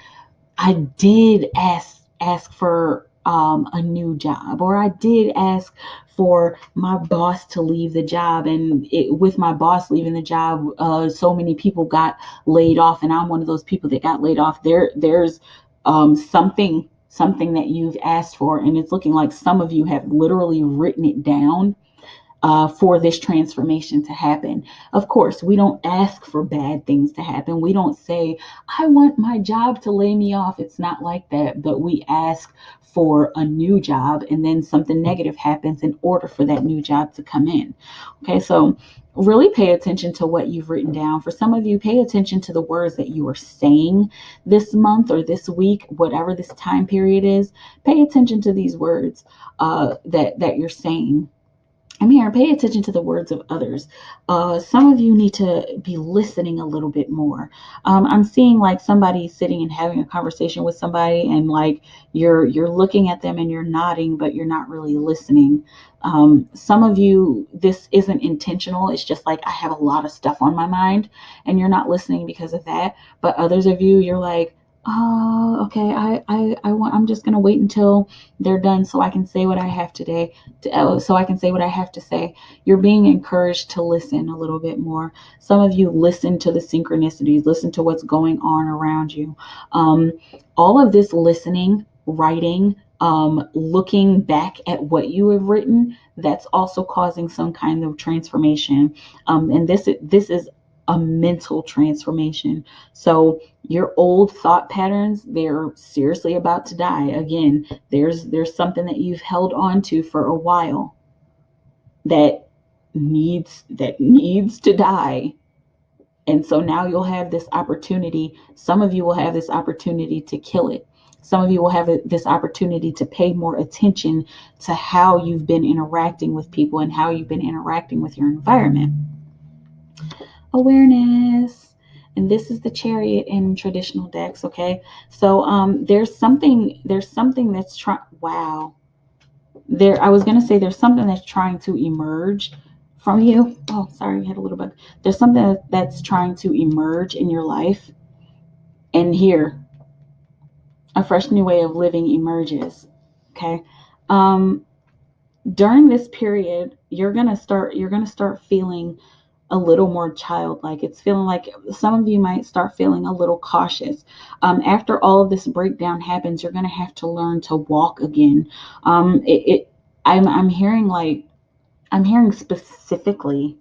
I did ask for a new job, or I did ask for my boss to leave the job, and with my boss leaving the job, so many people got laid off, and I'm one of those people that got laid off. There's something that you've asked for, and it's looking like some of you have literally written it down for this transformation to happen. Of course, we don't ask for bad things to happen. We don't say, I want my job to lay me off. It's not like that, but we ask for a new job and then something negative happens in order for that new job to come in. Okay, so really pay attention to what you've written down. For some of you, pay attention to the words that you are saying this month or this week, whatever this time period is. Pay attention to these words that you're saying. I'm here. Pay attention to the words of others. Some of you need to be listening a little bit more. I'm seeing like somebody sitting and having a conversation with somebody, and like you're looking at them and you're nodding, but you're not really listening. Some of you, this isn't intentional. It's just like I have a lot of stuff on my mind, and you're not listening because of that. But others of you, you're like, oh, okay. I'm just gonna wait until they're done so I can say what I have today so I can say what I have to say. You're being encouraged to listen a little bit more. Some of you listen to the synchronicities, listen to what's going on around you. Um, all of this listening, writing, looking back at what you have written, that's also causing some kind of transformation. And this is a mental transformation. So your old thought patterns, they're seriously about to die. Again, there's something that you've held on to for a while that needs to die. And so now you'll have this opportunity. Some of you will have this opportunity to kill it. Some of you will have this opportunity to pay more attention to how you've been interacting with people and how you've been interacting with your environment. Awareness. And this is the chariot in traditional decks. Okay, so there's something that's trying. Wow, there, I was going to say there's something that's trying to emerge from you. Oh, sorry, I had a little bug. There's something that's trying to emerge in your life, and here a fresh new way of living emerges. Okay, um during this period you're going to start feeling a little more childlike. It's feeling like some of you might start feeling a little cautious. After all of this breakdown happens, you're going to have to learn to walk again. I'm hearing I'm hearing specifically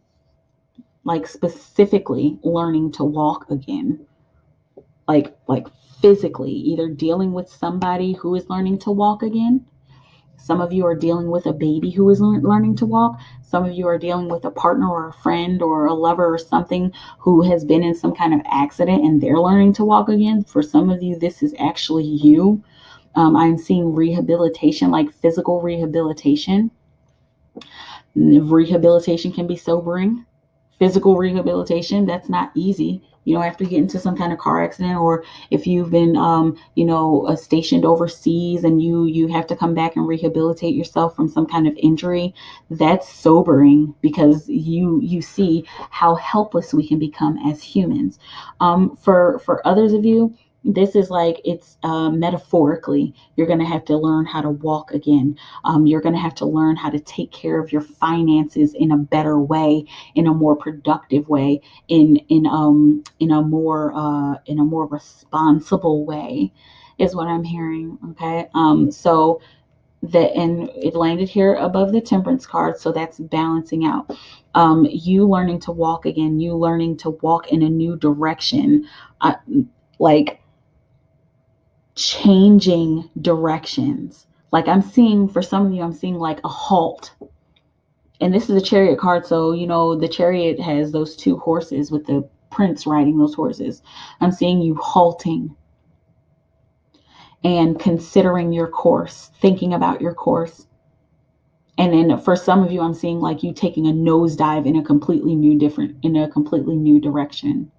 learning to walk again, like physically, either dealing with somebody who is learning to walk again. Some of you are dealing with a baby who is learning to walk. Some of you are dealing with a partner or a friend or a lover or something who has been in some kind of accident and they're learning to walk again. For some of you, this is actually you. I'm seeing rehabilitation, like physical rehabilitation. Rehabilitation can be sobering. Physical rehabilitation, that's not easy. After you get into some kind of car accident, or if you've been stationed overseas and you have to come back and rehabilitate yourself from some kind of injury, that's sobering, because you see how helpless we can become as humans. For others of you, this is like, it's metaphorically, you're going to have to learn how to walk again. You're going to have to learn how to take care of your finances in a better way, in a more productive way, in a more responsible way, is what I'm hearing. Okay. So that, and it landed here above the Temperance card, so that's balancing out. You learning to walk again, you learning to walk in a new direction, like changing directions. Like, I'm seeing, for some of you, I'm seeing like a halt. And this is a Chariot card, so the Chariot has those two horses with the prince riding those horses. I'm seeing you halting and considering your course, thinking about your course. And then for some of you, I'm seeing like you taking a nosedive in a completely new direction.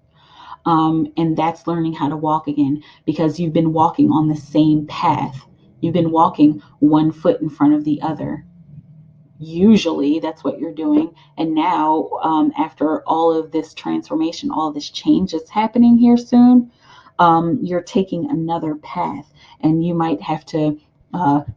And that's learning how to walk again, because you've been walking on the same path. You've been walking one foot in front of the other. Usually that's what you're doing. And now, after all of this transformation, all this change that's happening here soon, you're taking another path, and you might have to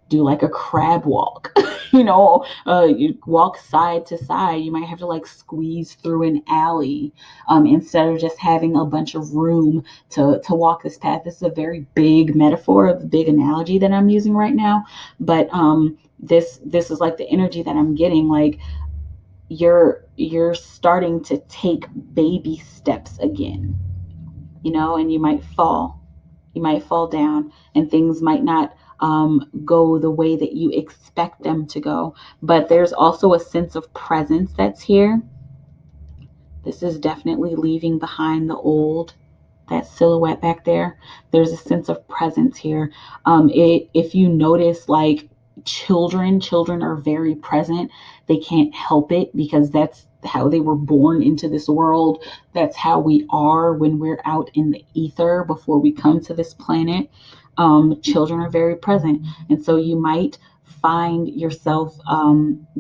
do like a crab walk. You walk side to side. You might have to like squeeze through an alley, instead of just having a bunch of room to walk this path. This is a very big metaphor, a big analogy that I'm using right now, but this is like the energy that I'm getting. Like, you're starting to take baby steps again, and you might fall down, and things might not go the way that you expect them to go. But there's also a sense of presence that's here. This is definitely leaving behind the old, that silhouette back there. There's a sense of presence here. If you notice, like, children are very present. They can't help it, because that's how they were born into this world. That's how we are when we're out in the ether before we come to this planet. Children are very present, and so you might find yourself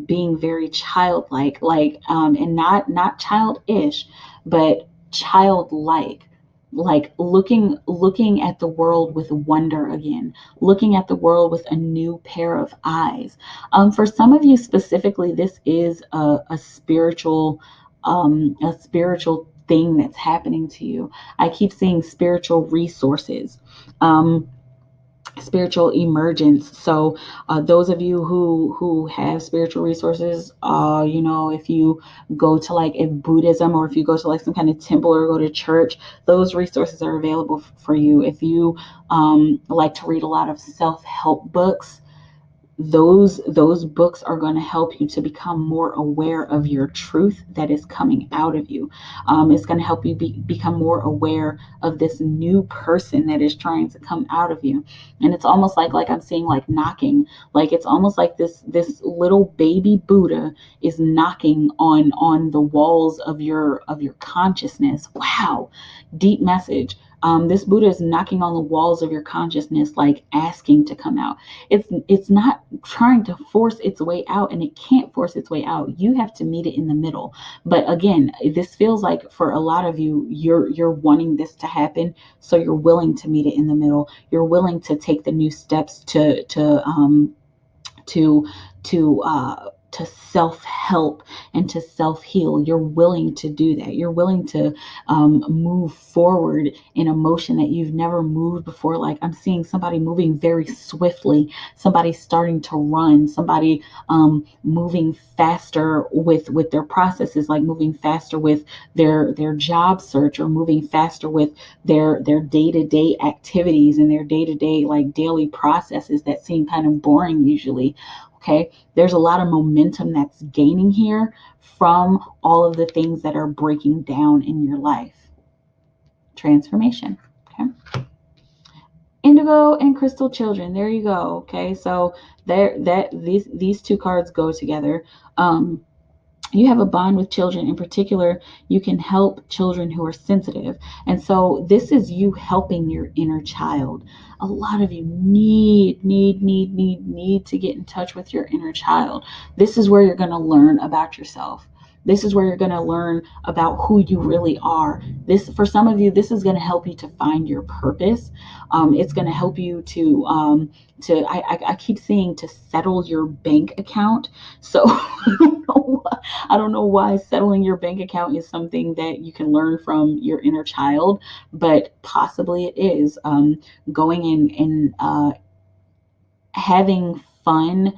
being very childlike, and not childish, but childlike, like looking at the world with wonder again, looking at the world with a new pair of eyes. For some of you specifically, this is a spiritual thing that's happening to you. I keep seeing spiritual resources. Spiritual emergence. So those of you who have spiritual resources, if you go to like a Buddhism, or if you go to like some kind of temple or go to church, those resources are available for you. If you like to read a lot of self-help books, those books are going to help you to become more aware of your truth that is coming out of you. It's going to help you become more aware of this new person that is trying to come out of you. And it's almost like I'm seeing like knocking, like it's almost like this little baby Buddha is knocking on the walls of your consciousness. Wow, deep message. This Buddha is knocking on the walls of your consciousness, like asking to come out. It's not trying to force its way out, and it can't force its way out. You have to meet it in the middle. But again, this feels like for a lot of you, you're wanting this to happen, so you're willing to meet it in the middle. You're willing to take the new steps to self-help and to self-heal. You're willing to do that. You're willing to move forward in a motion that you've never moved before. Like I'm seeing somebody moving very swiftly, somebody starting to run, somebody moving faster with their processes, like moving faster with their job search, or moving faster with their day-to-day activities and their day-to-day like daily processes that seem kind of boring usually. Okay, there's a lot of momentum that's gaining here from all of the things that are breaking down in your life. Transformation. Okay, indigo and crystal children, there you go. Okay, so there, that these two cards go together. You have a bond with children. In particular, you can help children who are sensitive. And so this is you helping your inner child. A lot of you need to get in touch with your inner child. This is where you're going to learn about yourself. This is where you're going to learn about who you really are. This, for some of you, this is going to help you to find your purpose. It's going to help you to I keep saying to settle your bank account. So I don't know why settling your bank account is something that you can learn from your inner child, but possibly it is. Going in and having fun,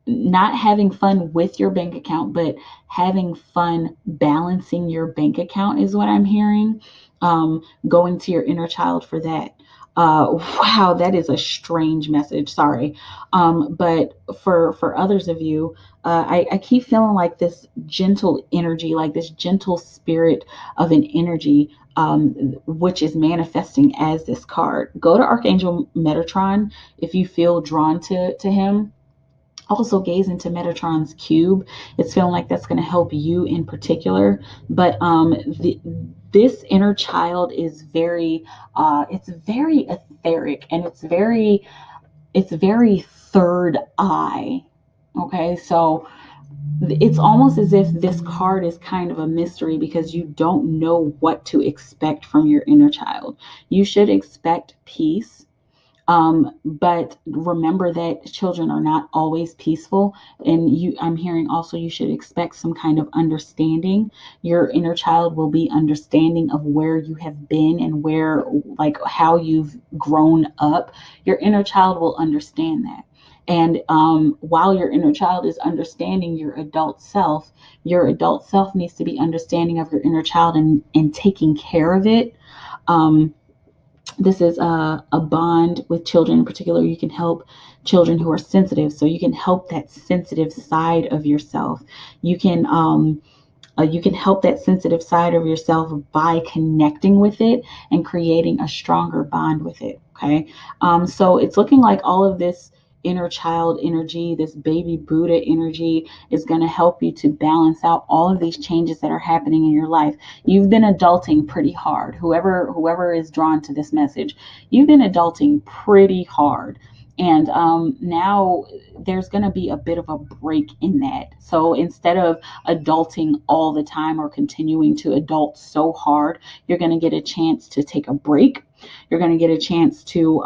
not having fun with your bank account, but having fun balancing your bank account is what I'm hearing. Going to your inner child for that. Wow, that is a strange message. Sorry. But for others of you, I keep feeling like this gentle energy, like this gentle spirit of an energy, which is manifesting as this card. Go to Archangel Metatron if you feel drawn to him. Also gaze into Metatron's cube. It's feeling like that's going to help you in particular. But this inner child is very, it's very etheric, and it's very third eye. Okay, so it's almost as if this card is kind of a mystery because you don't know what to expect from your inner child. You should expect peace. But remember that children are not always peaceful, and I'm hearing also you should expect some kind of understanding. Your inner child will be understanding of where you have been and where, like, how you've grown up. Your inner child will understand that. And while your inner child is understanding your adult self needs to be understanding of your inner child and taking care of it. This is a bond with children. In particular, you can help children who are sensitive, so you can help that sensitive side of yourself. You can help that sensitive side of yourself by connecting with it and creating a stronger bond with it. Okay, so it's looking like all of this inner child energy, this baby Buddha energy, is going to help you to balance out all of these changes that are happening in your life. You've been adulting pretty hard. Whoever is drawn to this message, you've been adulting pretty hard. And now there's going to be a bit of a break in that. So instead of adulting all the time or continuing to adult so hard, you're going to get a chance to take a break. You're going to get a chance to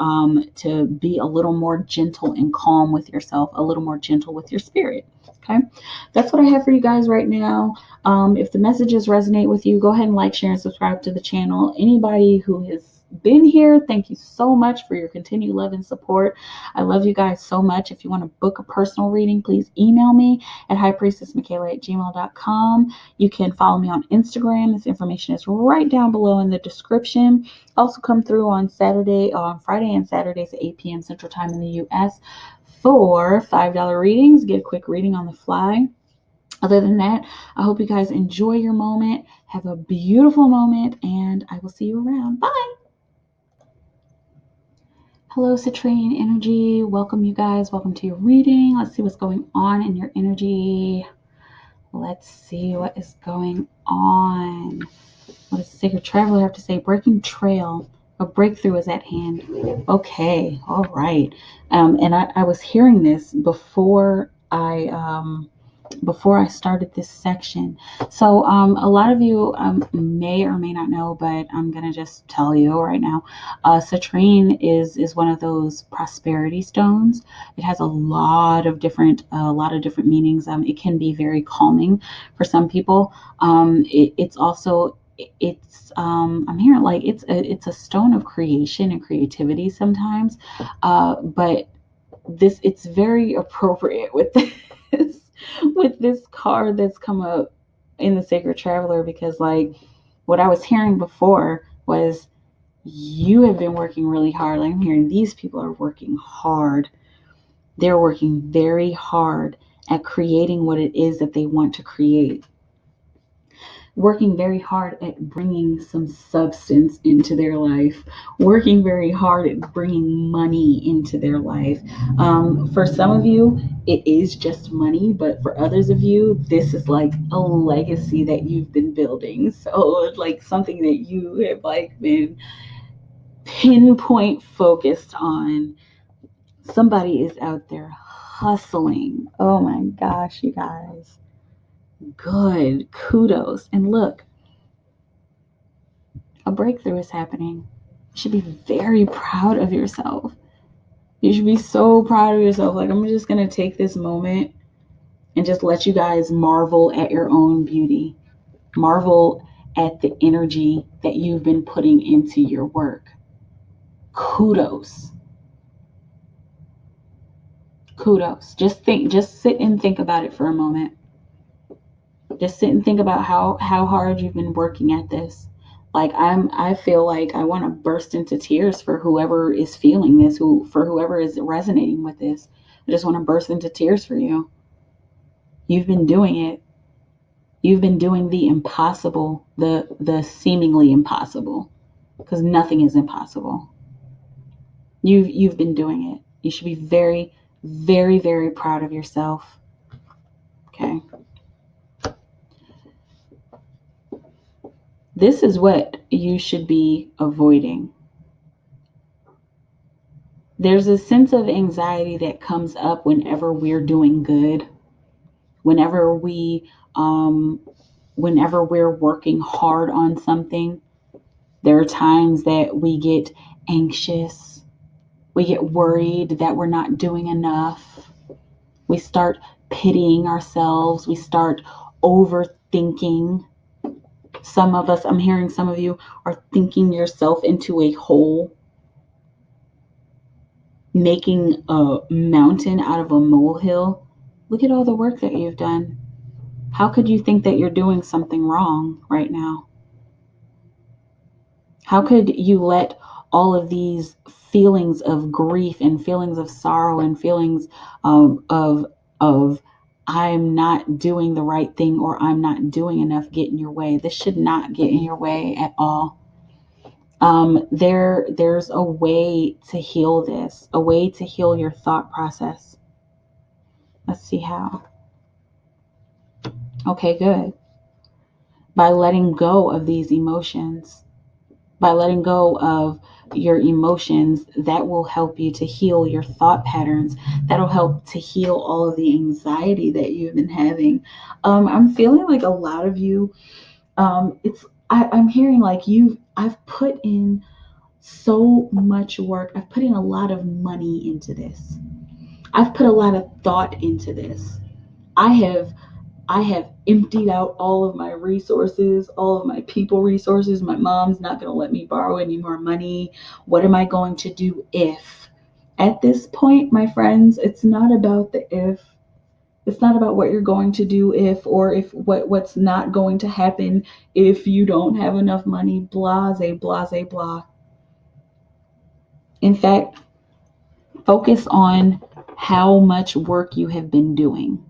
be a little more gentle and calm with yourself, a little more gentle with your spirit. Okay, that's what I have for you guys right now. If the messages resonate with you, go ahead and like, share, and subscribe to the channel. Anybody who has been here, thank you so much for your continued love and support. I love you guys so much. If you want to book a personal reading, please email me at highpriestessmikaela@gmail.com. You can follow me on Instagram. This information is right down below in the description. Also come through on Friday and Saturdays at 8 p.m. Central Time in the U.S. for $5 readings. Get a quick reading on the fly. Other than that, I hope you guys enjoy your moment. Have a beautiful moment, and I will see you around. Bye. Hello, Citrine energy. Welcome, you guys. Welcome to your reading. Let's see what's going on in your energy. Let's see what is going on. What does the Sacred Traveler have to say? Breaking trail. A breakthrough is at hand. Okay. All right. And I was hearing this before I before I started this section. So a lot of you may or may not know, but I'm gonna just tell you right now. Citrine is one of those prosperity stones. It has a lot of different meanings. It can be very calming for some people. It's also it's I'm hearing like it's a stone of creation and creativity sometimes, but this it's very appropriate with this with this card that's come up in the Sacred Traveler, because like what I was hearing before was you have been working really hard. Like I'm hearing these people are working hard. They're working very hard at creating what it is that they want to create, working very hard at bringing some substance into their life, working very hard at bringing money into their life. For some of you, it is just money, but for others of you, this is like a legacy that you've been building. So, like something that you have like been pinpoint focused on. Somebody is out there hustling. Oh my gosh, you guys. Good. Kudos. And look, a breakthrough is happening. You should be very proud of yourself. You should be so proud of yourself. Like, I'm just going to take this moment and just let you guys marvel at your own beauty. Marvel at the energy that you've been putting into your work. Kudos. Kudos. Just sit and think about it for a moment. Just sit and think about how hard you've been working at this. Like I feel like I want to burst into tears for whoever is feeling this, for whoever is resonating with this. I just want to burst into tears for you. You've been doing it. You've been doing the impossible, the seemingly impossible, because nothing is impossible. You've been doing it. You should be very, very, very proud of yourself. Okay. This is what you should be avoiding. There's a sense of anxiety that comes up whenever we're doing good, whenever whenever we're working hard on something. There are times that we get anxious, we get worried that we're not doing enough. We start pitying ourselves, we start overthinking. Some of us, I'm hearing some of you are thinking yourself into a hole, making a mountain out of a molehill. Look at all the work that you've done. How could you think that you're doing something wrong right now? How could you let all of these feelings of grief and feelings of sorrow and feelings of I'm not doing the right thing or I'm not doing enough get in your way? This should not get in your way at all. There's a way to heal this, a way to heal your thought process. Let's see how. Okay, good. By letting go of these emotions, by letting go of your emotions, that will help you to heal your thought patterns. That'll help to heal all of the anxiety that you've been having. I'm feeling like a lot of you, I'm hearing like I've put in so much work. I've put in a lot of money into this. I've put a lot of thought into this. I have I have emptied out all of my resources, all of my people resources. My mom's not going to let me borrow any more money. What am I going to do if? At this point, my friends, it's not about the if. It's not about what you're going to do if, or if what's not going to happen if you don't have enough money. Blase, blase, blah. In fact, focus on how much work you have been doing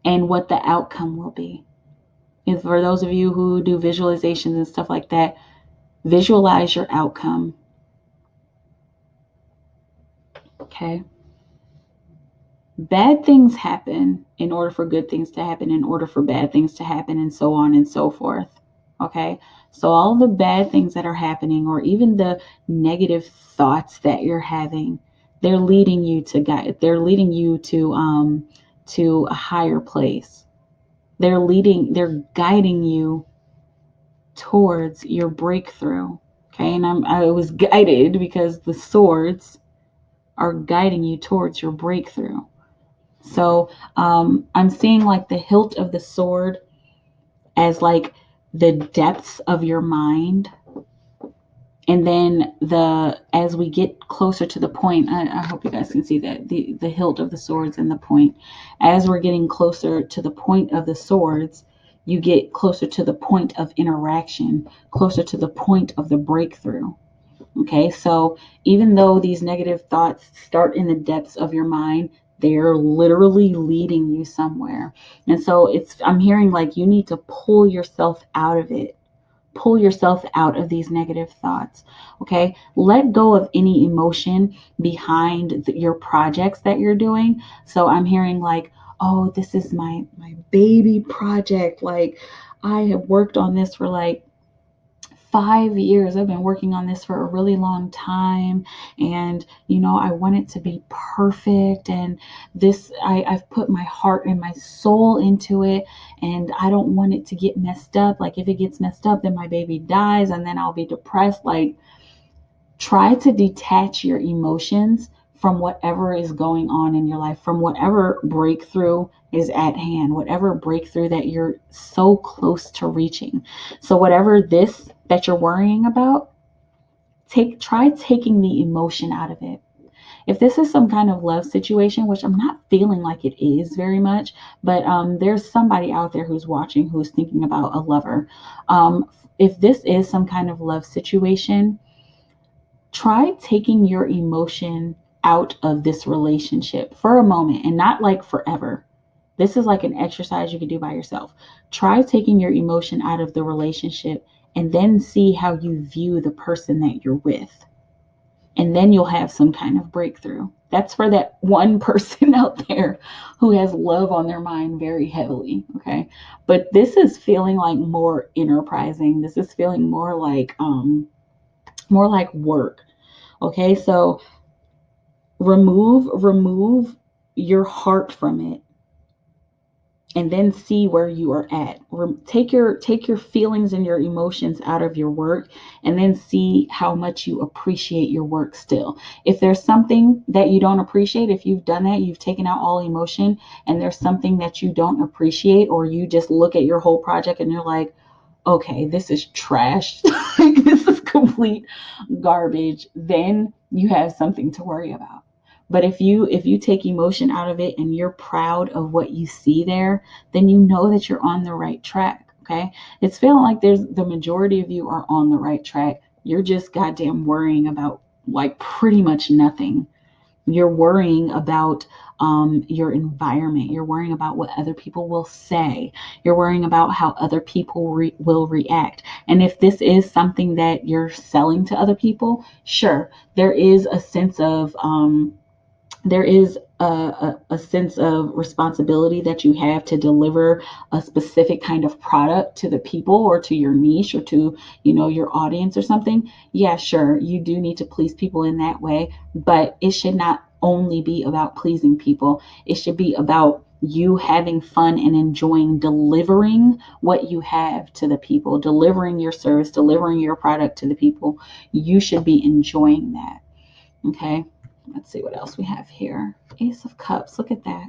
and what the outcome will be. And for those of you who do visualizations and stuff like that, visualize your outcome. Okay. Bad things happen in order for good things to happen, in order for bad things to happen, and so on and so forth. Okay. So all the bad things that are happening, or even the negative thoughts that you're having, they're leading you to God. They're leading you to a higher place. They're guiding you towards your breakthrough. Okay, and I was guided because the swords are guiding you towards your breakthrough. So I'm seeing like the hilt of the sword as like the depths of your mind. And then as we get closer to the point, I hope you guys can see that the hilt of the swords and the point. As we're getting closer to the point of the swords, you get closer to the point of interaction, closer to the point of the breakthrough. Okay, so even though these negative thoughts start in the depths of your mind, they're literally leading you somewhere. And so I'm hearing like you need to pull yourself out of it. Pull yourself out of these negative thoughts. Okay, let go of any emotion behind your projects that you're doing. So I'm hearing like, oh, this is my baby project. Like I have worked on this for like 5 years. I've been working on this for a really long time, and I want it to be perfect, and I've put my heart and my soul into it, and I don't want it to get messed up. Like if it gets messed up, then my baby dies and then I'll be depressed. Like try to detach your emotions from whatever is going on in your life, from whatever breakthrough is at hand, whatever breakthrough that you're so close to reaching. So whatever this that you're worrying about, try taking the emotion out of it. If this is some kind of love situation, which I'm not feeling like it is very much, but there's somebody out there who's watching who's thinking about a lover. If this is some kind of love situation, try taking your emotion out of this relationship for a moment, and not like forever. This is like an exercise you can do by yourself. Try taking your emotion out of the relationship and then see how you view the person that you're with. And then you'll have some kind of breakthrough. That's for that one person out there who has love on their mind very heavily. Okay. But this is feeling like more enterprising. This is feeling more like work. Okay, so remove your heart from it, and then see where you are at. Take your feelings and your emotions out of your work, and then see how much you appreciate your work still. If there's something that you don't appreciate, if you've done that, you've taken out all emotion, and there's something that you don't appreciate, or you just look at your whole project and you're like, okay, this is trash. This is complete garbage, then you have something to worry about. But if you take emotion out of it and you're proud of what you see there, then you know that you're on the right track. Okay. It's feeling like the majority of you are on the right track. You're just goddamn worrying about like pretty much nothing. You're worrying about your environment. You're worrying about what other people will say. You're worrying about how other people will react. And if this is something that you're selling to other people, sure, there is a sense of a sense of responsibility that you have to deliver a specific kind of product to the people or to your niche or to your audience or something. Yeah, sure, you do need to please people in that way, but it should not only be about pleasing people. It should be about you having fun and enjoying delivering what you have to the people, delivering your service, delivering your product to the people. You should be enjoying that. Okay, let's see what else we have here. Ace of Cups, look at that.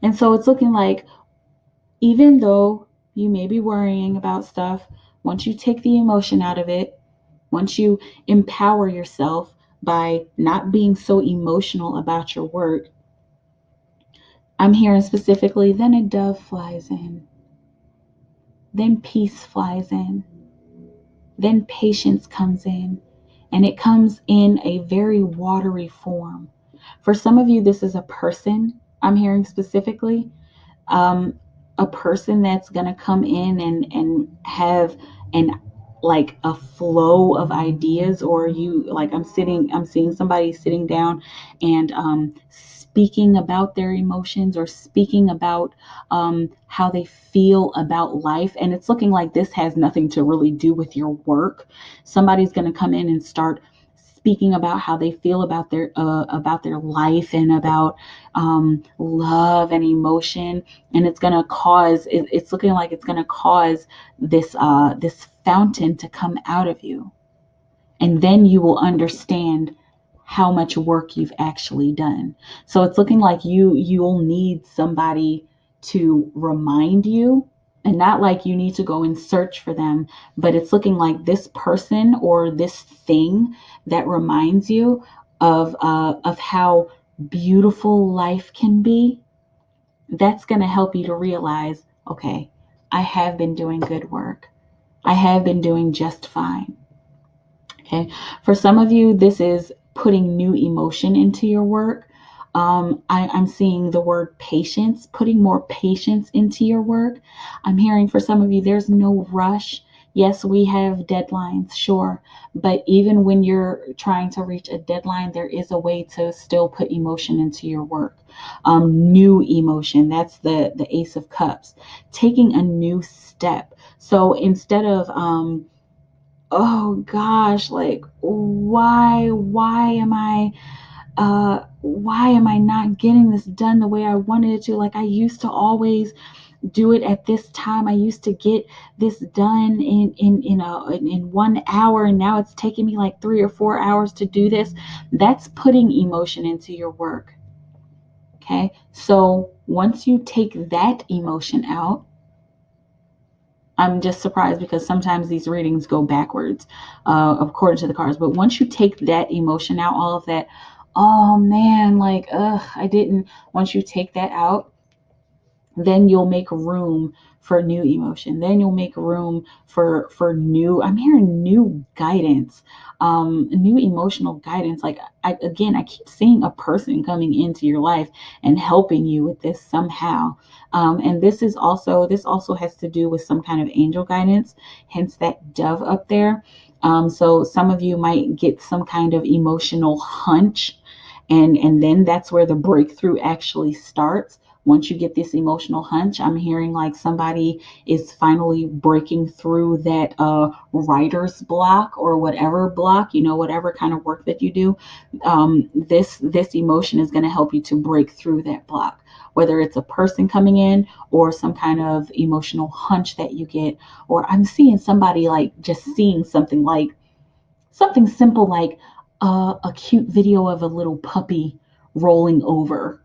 And so it's looking like even though you may be worrying about stuff, once you take the emotion out of it, once you empower yourself by not being so emotional about your work, I'm hearing specifically, then a dove flies in, then peace flies in, then patience comes in, and it comes in a very watery form. For some of you, this is a person I'm hearing specifically, um, a person that's going to come in and have an like a flow of ideas, or you like I'm seeing somebody sitting down and speaking about their emotions or speaking about how they feel about life, and it's looking like this has nothing to really do with your work. Somebody's going to come in and start speaking about how they feel about their life and about love and emotion, and it's gonna cause. It's looking like it's gonna cause this fountain to come out of you, and then you will understand how much work you've actually done. So it's looking like you'll need somebody to remind you, and not like you need to go and search for them, but it's looking like this person or this thing that reminds you of how beautiful life can be. That's going to help you to realize, okay, I have been doing good work. I have been doing just fine. Okay. For some of you, this is putting new emotion into your work. I'm seeing the word patience, putting more patience into your work. I'm hearing for some of you, there's no rush. Yes, we have deadlines, sure. But even when you're trying to reach a deadline, there is a way to still put emotion into your work. New emotion, that's the Ace of Cups, taking a new step. So instead of, oh gosh, like why am I not getting this done the way I wanted it to? Like I used to always do it at this time. I used to get this done in 1 hour, and now it's taking me like 3 or 4 hours to do this. That's putting emotion into your work. Okay, so once you take that emotion out, I'm just surprised because sometimes these readings go backwards, according to the cards. But once you take that emotion out, all of that, oh man, like, I didn't. Once you take that out, then you'll make room for new emotion. Then you'll make room for new. I'm hearing new guidance, new emotional guidance. Like I keep seeing a person coming into your life and helping you with this somehow. And this also has to do with some kind of angel guidance. Hence that dove up there. So some of you might get some kind of emotional hunch, and then that's where the breakthrough actually starts. Once you get this emotional hunch, I'm hearing like somebody is finally breaking through that writer's block or whatever block, whatever kind of work that you do. This emotion is going to help you to break through that block, whether it's a person coming in or some kind of emotional hunch that you get. Or I'm seeing somebody like just seeing something like something simple like a cute video of a little puppy rolling over,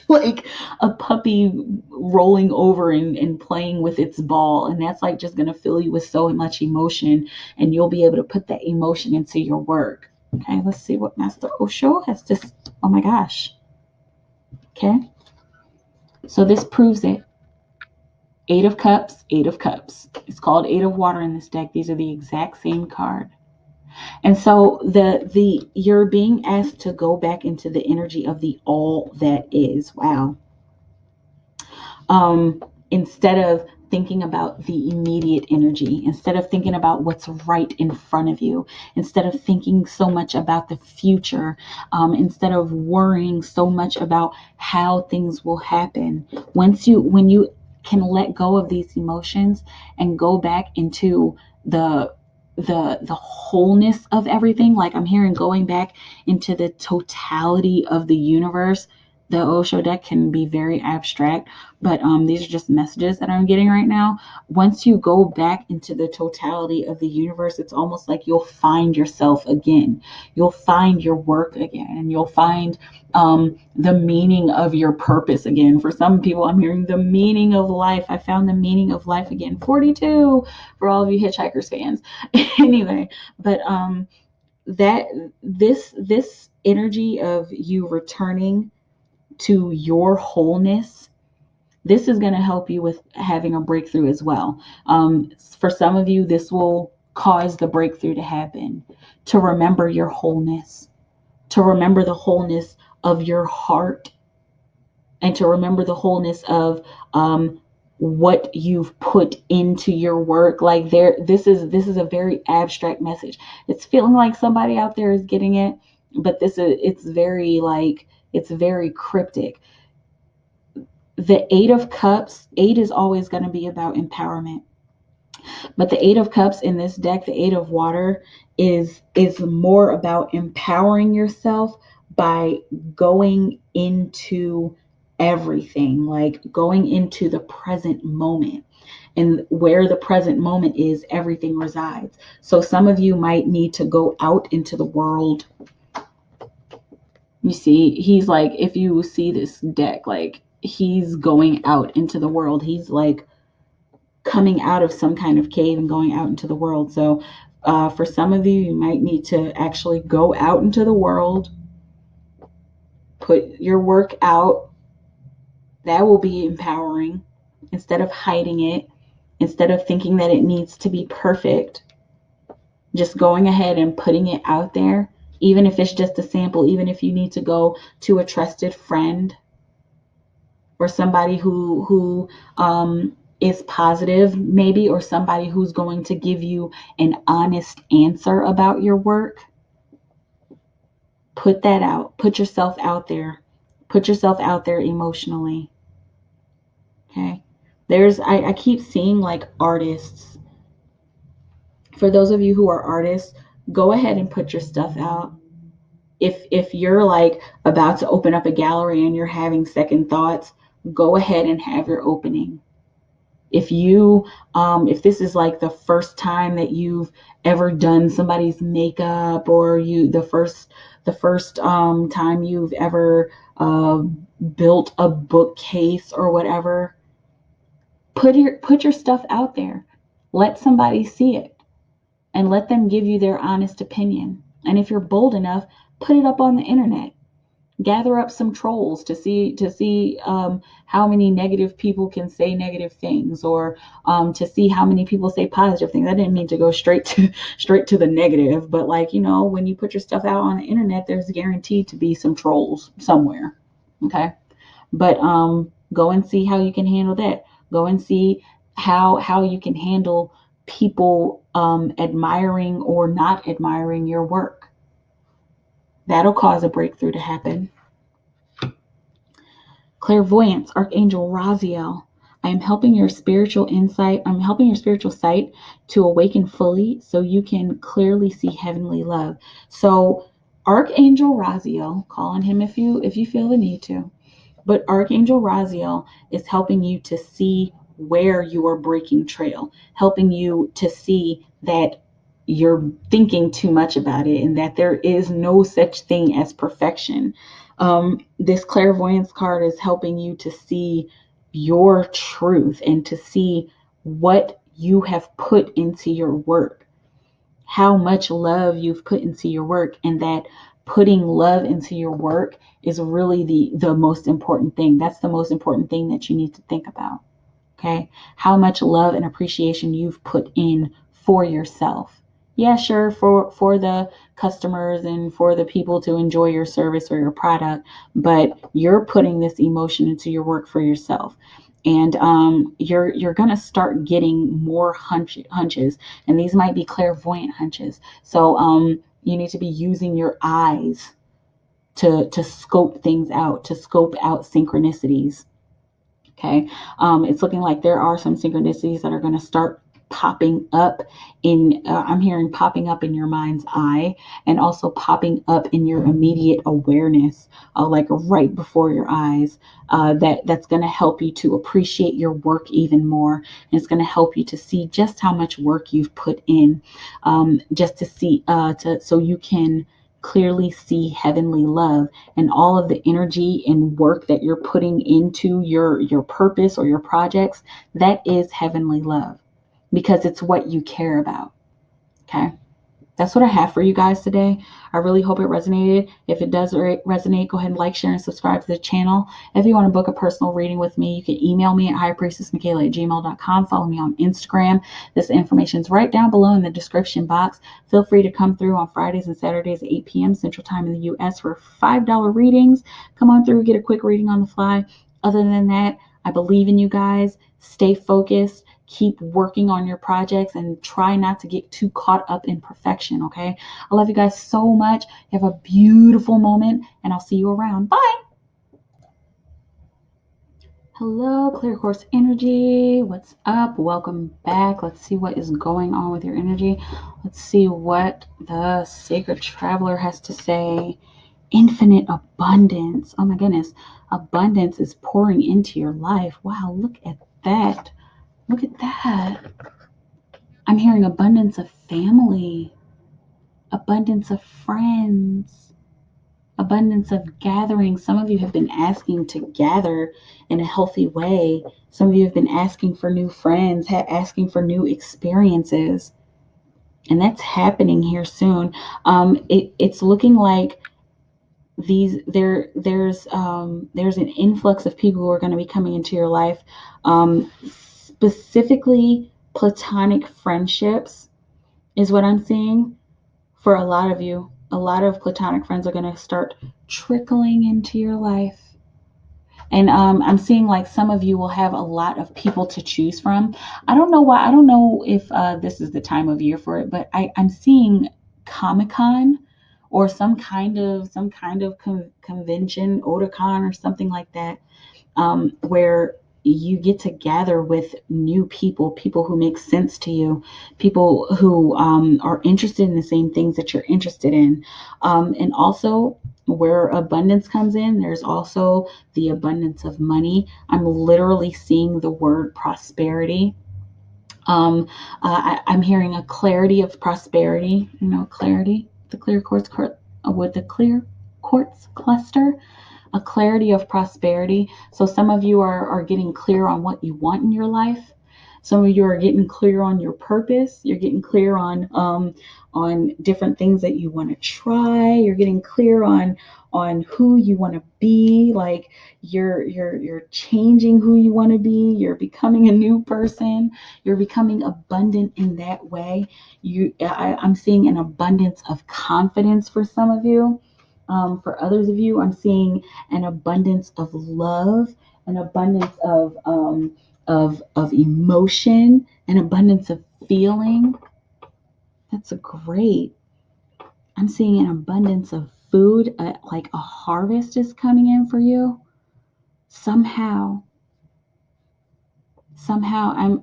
like a puppy rolling over and playing with its ball, and that's like just gonna fill you with so much emotion, and you'll be able to put that emotion into your work. Okay, let's see what Master Osho has to. Oh my gosh. Okay, so this proves it. Eight of Cups, Eight of Cups. It's called Eight of Water in this deck. These are the exact same card. And so the you're being asked to go back into the energy of the all that is. Wow. Instead of thinking about the immediate energy, instead of thinking about what's right in front of you, instead of thinking so much about the future, instead of worrying so much about how things will happen. When you can let go of these emotions and go back into the wholeness of everything, like I'm hearing going back into the totality of the universe. The Osho deck can be very abstract, but these are just messages that I'm getting right now. Once you go back into the totality of the universe, it's almost like you'll find yourself again. You'll find your work again, and you'll find the meaning of your purpose again. For some people, I'm hearing the meaning of life. I found the meaning of life again. 42 for all of you Hitchhikers fans. Anyway, but that this energy of you returning to your wholeness, this is going to help you with having a breakthrough as well. For some of you, this will cause the breakthrough to happen, to remember your wholeness, to remember the wholeness of your heart, and to remember the wholeness of what you've put into your work. Like this is a very abstract message. It's feeling like somebody out there is getting it, but it's very cryptic. The Eight of Cups, eight is always going to be about empowerment. But the Eight of Cups in this deck, the Eight of Water, is more about empowering yourself by going into everything, like going into the present moment. And where the present moment is, everything resides. So some of you might need to go out into the world. You see, he's like, if you see this deck, like he's going out into the world. He's like coming out of some kind of cave and going out into the world. So for some of you, you might need to actually go out into the world, put your work out. That will be empowering. Instead of hiding it, instead of thinking that it needs to be perfect, just going ahead and putting it out there, even if it's just a sample, even if you need to go to a trusted friend or somebody who is positive maybe, or somebody who's going to give you an honest answer about your work. Put that out. Put yourself out there. Put yourself out there emotionally. Okay. I keep seeing like artists. For those of you who are artists, go ahead and put your stuff out. If you're like about to open up a gallery and you're having second thoughts, go ahead and have your opening. If this is like the first time that you've ever done somebody's makeup, or the first time you've ever built a bookcase or whatever, put your stuff out there. Let somebody see it and let them give you their honest opinion. And if you're bold enough, put it up on the internet. Gather up some trolls to see how many negative people can say negative things, or to see how many people say positive things. I didn't mean to go straight to the negative, but like, when you put your stuff out on the internet, there's guaranteed to be some trolls somewhere. Okay, but go and see how you can handle that. Go and see how you can handle people admiring or not admiring your work. That'll cause a breakthrough to happen. Clairvoyance, Archangel Raziel. I'm helping your spiritual sight to awaken fully so you can clearly see heavenly love. So Archangel Raziel, call on him if you feel the need to. But Archangel Raziel is helping you to see where you are breaking trail, helping you to see that you're thinking too much about it and that there is no such thing as perfection. This clairvoyance card is helping you to see your truth and to see what you have put into your work, how much love you've put into your work, and that putting love into your work is really the most important thing. That's the most important thing that you need to think about. Okay? How much love and appreciation you've put in for yourself. Yeah, sure, for the customers and for the people to enjoy your service or your product, but you're putting this emotion into your work for yourself. And you're gonna start getting more hunches, and these might be clairvoyant hunches. So you need to be using your eyes to scope things out, to scope out synchronicities. Okay. It's looking like there are some synchronicities that are going to start popping up I'm hearing popping up in your mind's eye, and also popping up in your immediate awareness, like right before your eyes. That's going to help you to appreciate your work even more. And it's going to help you to see just how much work you've put in, just to see, so you can clearly see heavenly love, and all of the energy and work that you're putting into your purpose or your projects. That is heavenly love, because it's what you care about. Okay, that's what I have for you guys today. I really hope it resonated. If it does resonate, go ahead and like, share, and subscribe to the channel. If you want to book a personal reading with me, you can email me at highpriestessmikaela@gmail.com. Follow me on Instagram. This information is right down below in the description box. Feel free to come through on Fridays and Saturdays at 8 p.m. Central Time in the U.S. for $5 readings. Come on through, get a quick reading on the fly. Other than that, I believe in you guys. Stay focused. Keep working on your projects and try not to get too caught up in perfection, okay? I love you guys so much. Have a beautiful moment, and I'll see you around. Bye. Hello, Clear Course Energy. What's up? Welcome back. Let's see what is going on with your energy. Let's see what the Sacred Traveler has to say. Infinite abundance. Oh my goodness. Abundance is pouring into your life. Wow, look at that. Look at that. I'm hearing abundance of family, abundance of friends, abundance of gathering. Some of you have been asking to gather in a healthy way. Some of you have been asking for new friends, asking for new experiences, and that's happening here soon. It's looking like there's an influx of people who are going to be coming into your life, specifically platonic friendships is what I'm seeing for a lot of you. A lot of platonic friends are going to start trickling into your life. And I'm seeing like some of you will have a lot of people to choose from. I don't know why. I don't know if this is the time of year for it, but I'm seeing Comic-Con or some kind of convention, Otakon or something like that, where you get to gather with new people, people who make sense to you, people who are interested in the same things that you're interested in. And also, where abundance comes in, there's also the abundance of money. I'm literally seeing the word prosperity. I'm hearing a clarity of prosperity, clarity, the clear quartz with the clear quartz cluster, a clarity of prosperity. So some of you are getting clear on what you want in your life. Some of you are getting clear on your purpose. You're getting clear on different things that you want to try. You're getting clear on who you want to be. Like you're changing who you want to be. You're becoming a new person. You're becoming abundant in that way. I'm seeing an abundance of confidence for some of you. For others of you, I'm seeing an abundance of love, an abundance of emotion, an abundance of feeling. That's great. I'm seeing an abundance of food, like a harvest is coming in for you. Somehow, I'm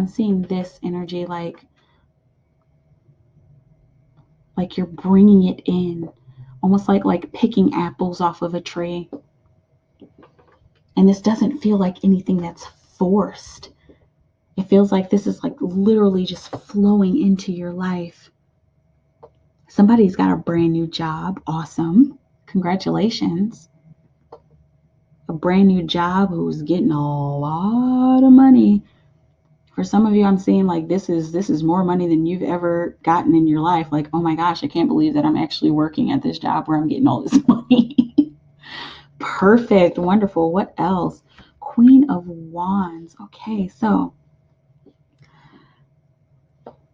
seeing this energy like you're bringing it in, almost like picking apples off of a tree. And this doesn't feel like anything that's forced. It feels like this is like literally just flowing into your life. Somebody's got a brand new job. Awesome. Congratulations. A brand new job who's getting a lot of money. For some of you, I'm seeing like this is more money than you've ever gotten in your life. Like, oh my gosh, I can't believe that I'm actually working at this job where I'm getting all this money. Perfect. Wonderful. What else? Queen of Wands. Okay, so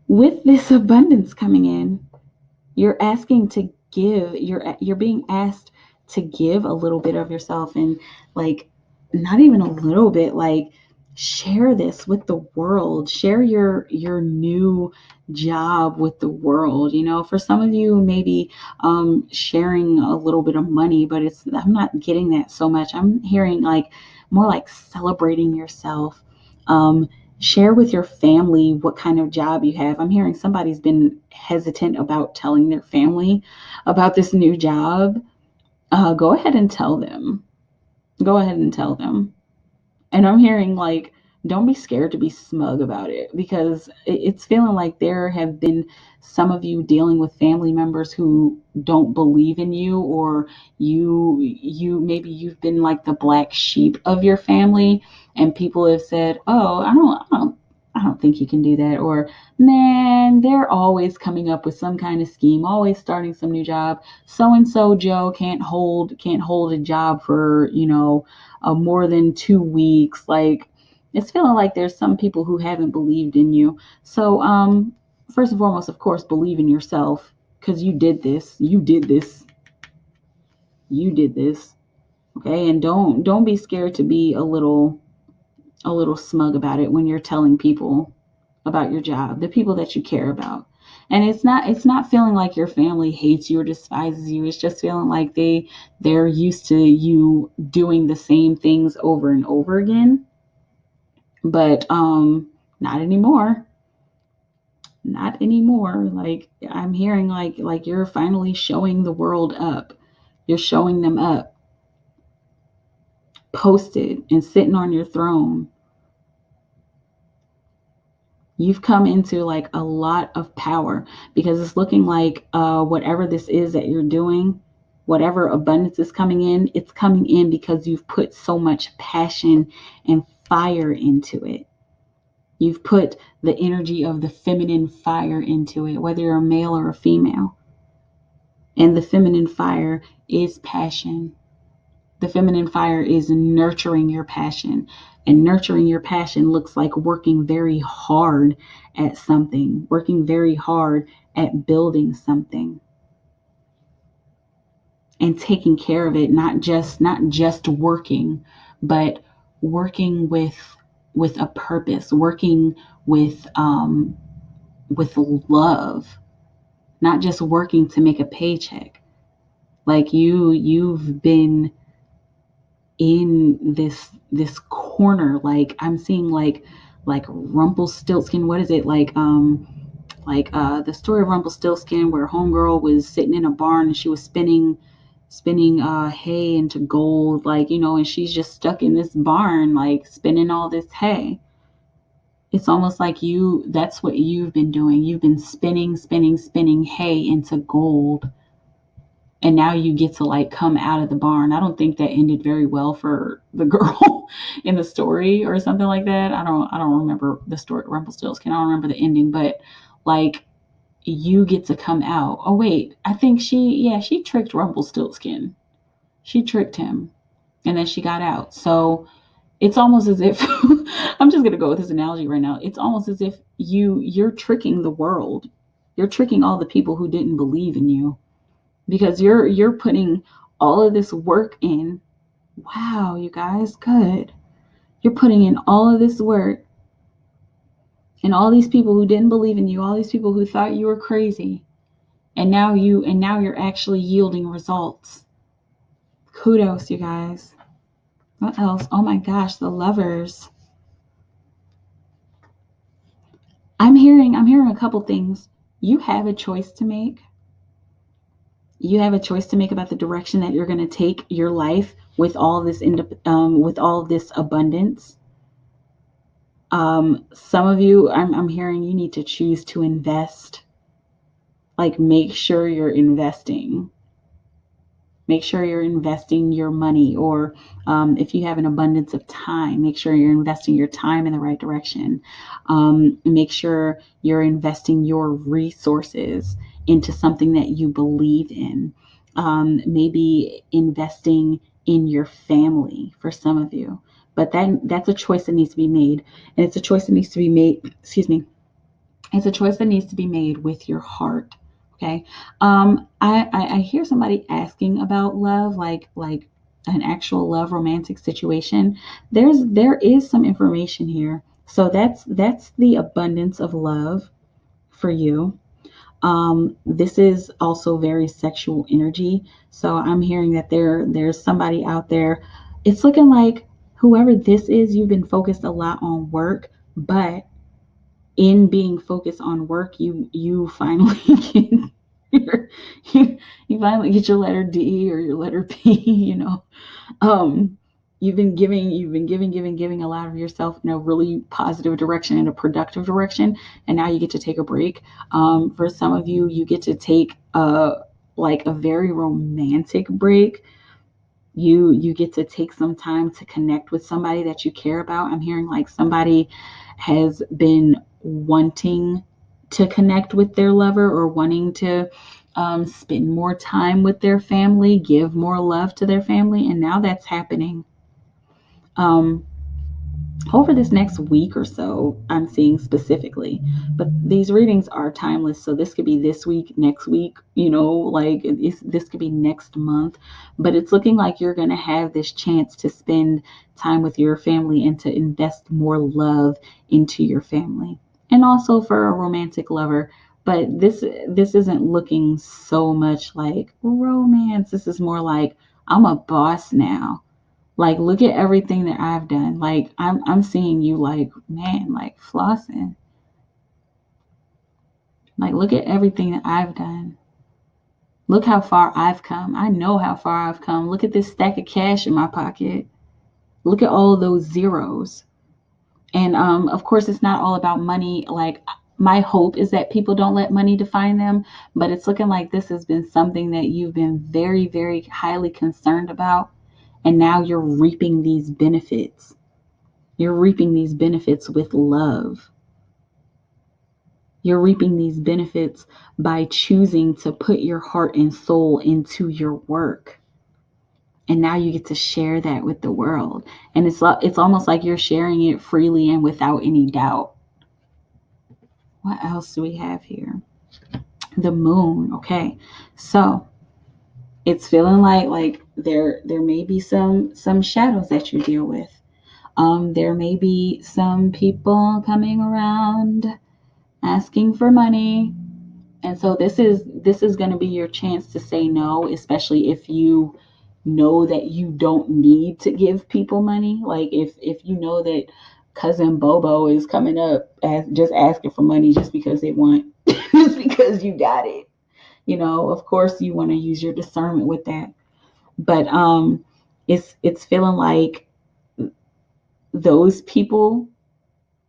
with this abundance coming in, you're asking to give, you're being asked to give a little bit of yourself, and like not even a little bit, like share this with the world, share your new job with the world. For some of you, maybe sharing a little bit of money, but I'm not getting that so much. I'm hearing like more like celebrating yourself. Share with your family what kind of job you have. I'm hearing somebody's been hesitant about telling their family about this new job. Go ahead and tell them. Go ahead and tell them. And I'm hearing like, don't be scared to be smug about it, because it's feeling like there have been some of you dealing with family members who don't believe in you, or maybe you've been like the black sheep of your family, and people have said, oh, I don't think you can do that, or man, they're always coming up with some kind of scheme, always starting some new job. So and so Joe can't hold a job for more than 2 weeks. Like, it's feeling like there's some people who haven't believed in you. So first and foremost, of course, believe in yourself, because you did this. Okay, and don't be scared to be a little smug about it when you're telling people about your job, the people that you care about. And it's not feeling like your family hates you or despises you. It's just feeling like they're used to you doing the same things over and over again. But not anymore. Not anymore. Like I'm hearing like you're finally showing the world up. You're showing them up, posted and sitting on your throne. You've come into like a lot of power because it's looking like whatever this is that you're doing, whatever abundance is coming in, it's coming in because you've put so much passion and fire into it. You've put the energy of the feminine fire into it, whether you're a male or a female. And the feminine fire is passion. The feminine fire is nurturing your passion. And nurturing your passion looks like working very hard at something, working very hard at building something and taking care of it, not just working, but working with a purpose, working with love, not just working to make a paycheck. Like you've been in this corner. Like I'm seeing like Rumpelstiltskin. What is it the story of Rumpelstiltskin, where homegirl was sitting in a barn and she was spinning hay into gold, like, and she's just stuck in this barn, like spinning all this hay. It's almost like that's what you've been doing. You've been spinning hay into gold, and now you get to like come out of the barn. I don't think that ended very well for the girl in the story or something like that. I don't remember the story Rumpelstiltskin. I don't remember the ending, but like you get to come out. Oh wait, I think she tricked Rumpelstiltskin. She tricked him and then she got out. So it's almost as if I'm just gonna go with this analogy right now. It's almost as if you're tricking the world. You're tricking all the people who didn't believe in you because you're putting all of this work in. Wow, you guys, good. You're putting in all of this work, and all these people who didn't believe in you, all these people who thought you were crazy, and now you're actually yielding results. Kudos, you guys. What else? Oh my gosh, the lovers. I'm hearing a couple things. You have a choice to make. You have a choice to make about the direction that you're going to take your life with all this with all this abundance. Some of you, I'm hearing you need to choose to invest. Like make sure you're investing. Make sure you're investing your money, or if you have an abundance of time, make sure you're investing your time in the right direction. Make sure you're investing your resources into something that you believe in. Maybe investing in your family for some of you, but that's a choice that needs to be made, and it's a choice that needs to be made. Excuse me. It's a choice that needs to be made with your heart. Okay. I hear somebody asking about love, like an actual love romantic situation. There is some information here. So that's the abundance of love for you. This is also very sexual energy. So I'm hearing that there's somebody out there. It's looking like whoever this is, you've been focused a lot on work, but in being focused on work, you finally get your, you finally get your letter D or your letter P. Um, you've been giving a lot of yourself in a really positive direction, in a productive direction, and now you get to take a break. For some of you, you get to take a very romantic break. You get to take some time to connect with somebody that you care about. I'm hearing like somebody has been wanting to connect with their lover, or wanting to spend more time with their family, give more love to their family, and now that's happening. Um, Over this next week or so, I'm seeing specifically, but these readings are timeless. So this could be this week, next week, this could be next month, but it's looking like you're going to have this chance to spend time with your family and to invest more love into your family. And also for a romantic lover, But this isn't looking so much like romance. This is more like, I'm a boss now. Like, look at everything that I've done. Like, I'm seeing you like, man, like flossing. Like, look at everything that I've done. Look how far I've come. I know how far I've come. Look at this stack of cash in my pocket. Look at all those zeros. And of course, it's not all about money. Like, my hope is that people don't let money define them, but it's looking like this has been something that you've been very, very highly concerned about. And now you're reaping these benefits. You're reaping these benefits with love. You're reaping these benefits by choosing to put your heart and soul into your work. And now you get to share that with the world. And it's almost like you're sharing it freely and without any doubt. What else do we have here? The moon. Okay. So it's feeling like there may be some shadows that you deal with. There may be some people coming around asking for money. And so this is going to be your chance to say no, especially if you know that you don't need to give people money. Like, if you know that cousin Bobo is coming up just asking for money just because they want, just because you got it. Of course you want to use your discernment with that. But it's feeling like those people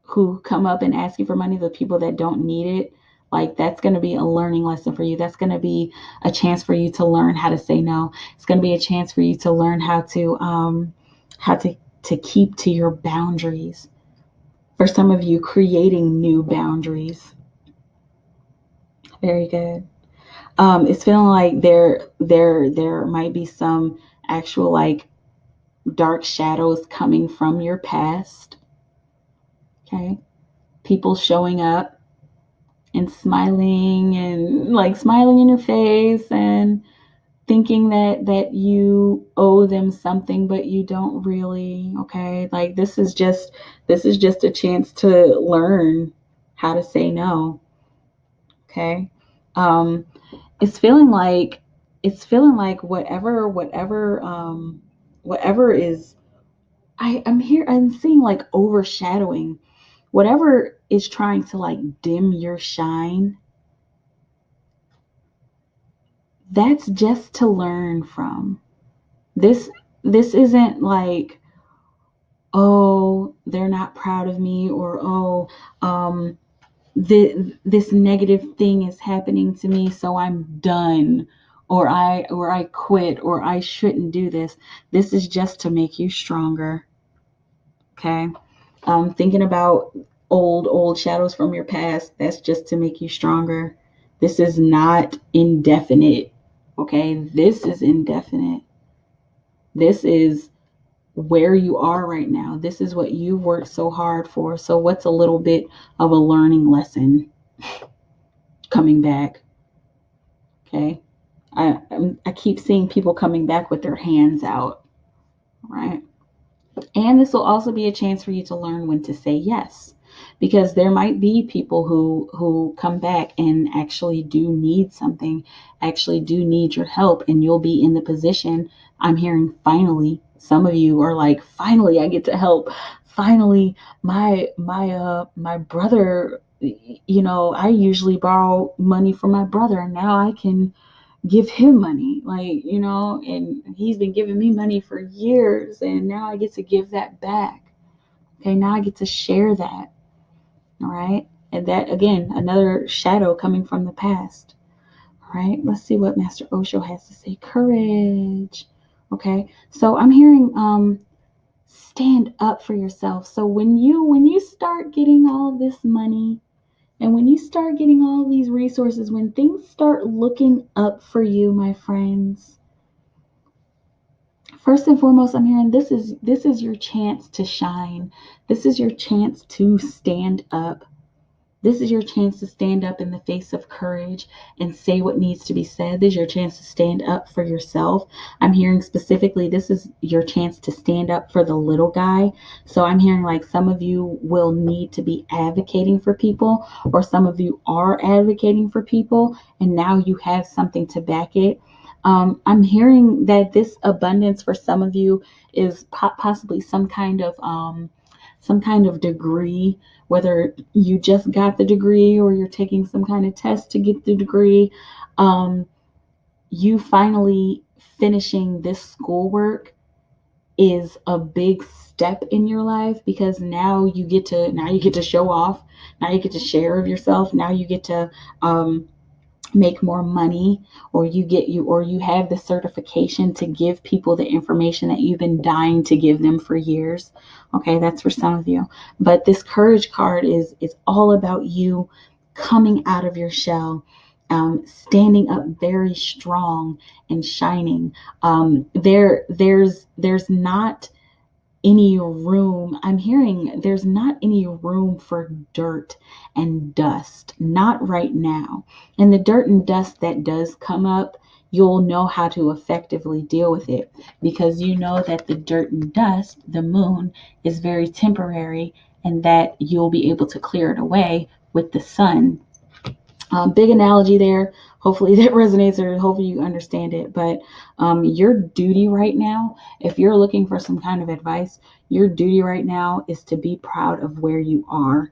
who come up and ask you for money, the people that don't need it, like, that's going to be a learning lesson for you. That's going to be a chance for you to learn how to say no. It's going to be a chance for you to learn how to keep to your boundaries. For some of you, creating new boundaries. Very good. It's feeling like there might be some actual, like, dark shadows coming from your past. Okay, people showing up and smiling in your face and thinking that you owe them something, but you don't really. Okay, like, this is just a chance to learn how to say no. Okay. um it's feeling like whatever is, I'm seeing like overshadowing whatever is trying to like dim your shine. That's just to learn from. This isn't like, oh, they're not proud of me, or, oh, um this negative thing is happening to me, so I'm done, or I quit, or I shouldn't do this. This is just to make you stronger. Okay. Thinking about old shadows from your past, that's just to make you stronger. This is not indefinite. Okay, this is indefinite. This is where you are right now. This is what you've worked so hard for. So what's a little bit of a learning lesson coming back? Okay. I keep seeing people coming back with their hands out, right? And this will also be a chance for you to learn when to say yes, because there might be people who come back and actually do need something, actually do need your help, and you'll be in the position. I'm hearing, finally, some of you are like, finally I get to help. Finally, my brother, I usually borrow money from my brother, and now I can give him money, like, and he's been giving me money for years, and now I get to give that back. Okay, now I get to share that. All right, and that, again, another shadow coming from the past. All right, let's see what Master Osho has to say. Courage. Okay, so I'm hearing, stand up for yourself. So when you start getting all this money, and when you start getting all these resources, when things start looking up for you, my friends, first and foremost, I'm hearing, this is your chance to shine. This is your chance to stand up. This is your chance to stand up in the face of courage and say what needs to be said. This is your chance to stand up for yourself. I'm hearing specifically, this is your chance to stand up for the little guy. So I'm hearing like some of you will need to be advocating for people, or some of you are advocating for people, and now you have something to back it. I'm hearing that this abundance for some of you is possibly some kind of degree, whether you just got the degree or you're taking some kind of test to get the degree. Um, you finally finishing this schoolwork is a big step in your life, because now you get to show off, now you get to share of yourself, now you get to make more money, or you have the certification to give people the information that you've been dying to give them for years. Okay, that's for some of you. But this courage card is all about you coming out of your shell, standing up very strong and shining. There's not any room. I'm hearing there's not any room for dirt and dust, not right now. And the dirt and dust that does come up, you'll know how to effectively deal with it, because you know that the dirt and dust, the moon, is very temporary, and that you'll be able to clear it away with the sun. Big analogy there. Hopefully that resonates, or hopefully you understand it. But your duty right now, if you're looking for some kind of advice, your duty right now is to be proud of where you are,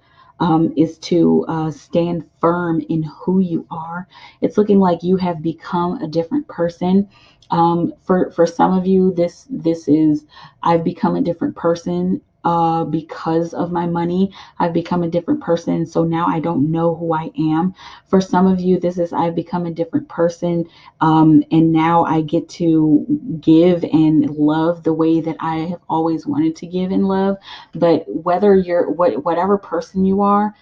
is to stand firm in who you are. It's looking like you have become a different person. For some of you, this is, I've become a different person because of my money. I've become a different person, so now I don't know who I am. For some of you, this is, I've become a different person, and now I get to give and love the way that I have always wanted to give and love. But whatever person you are,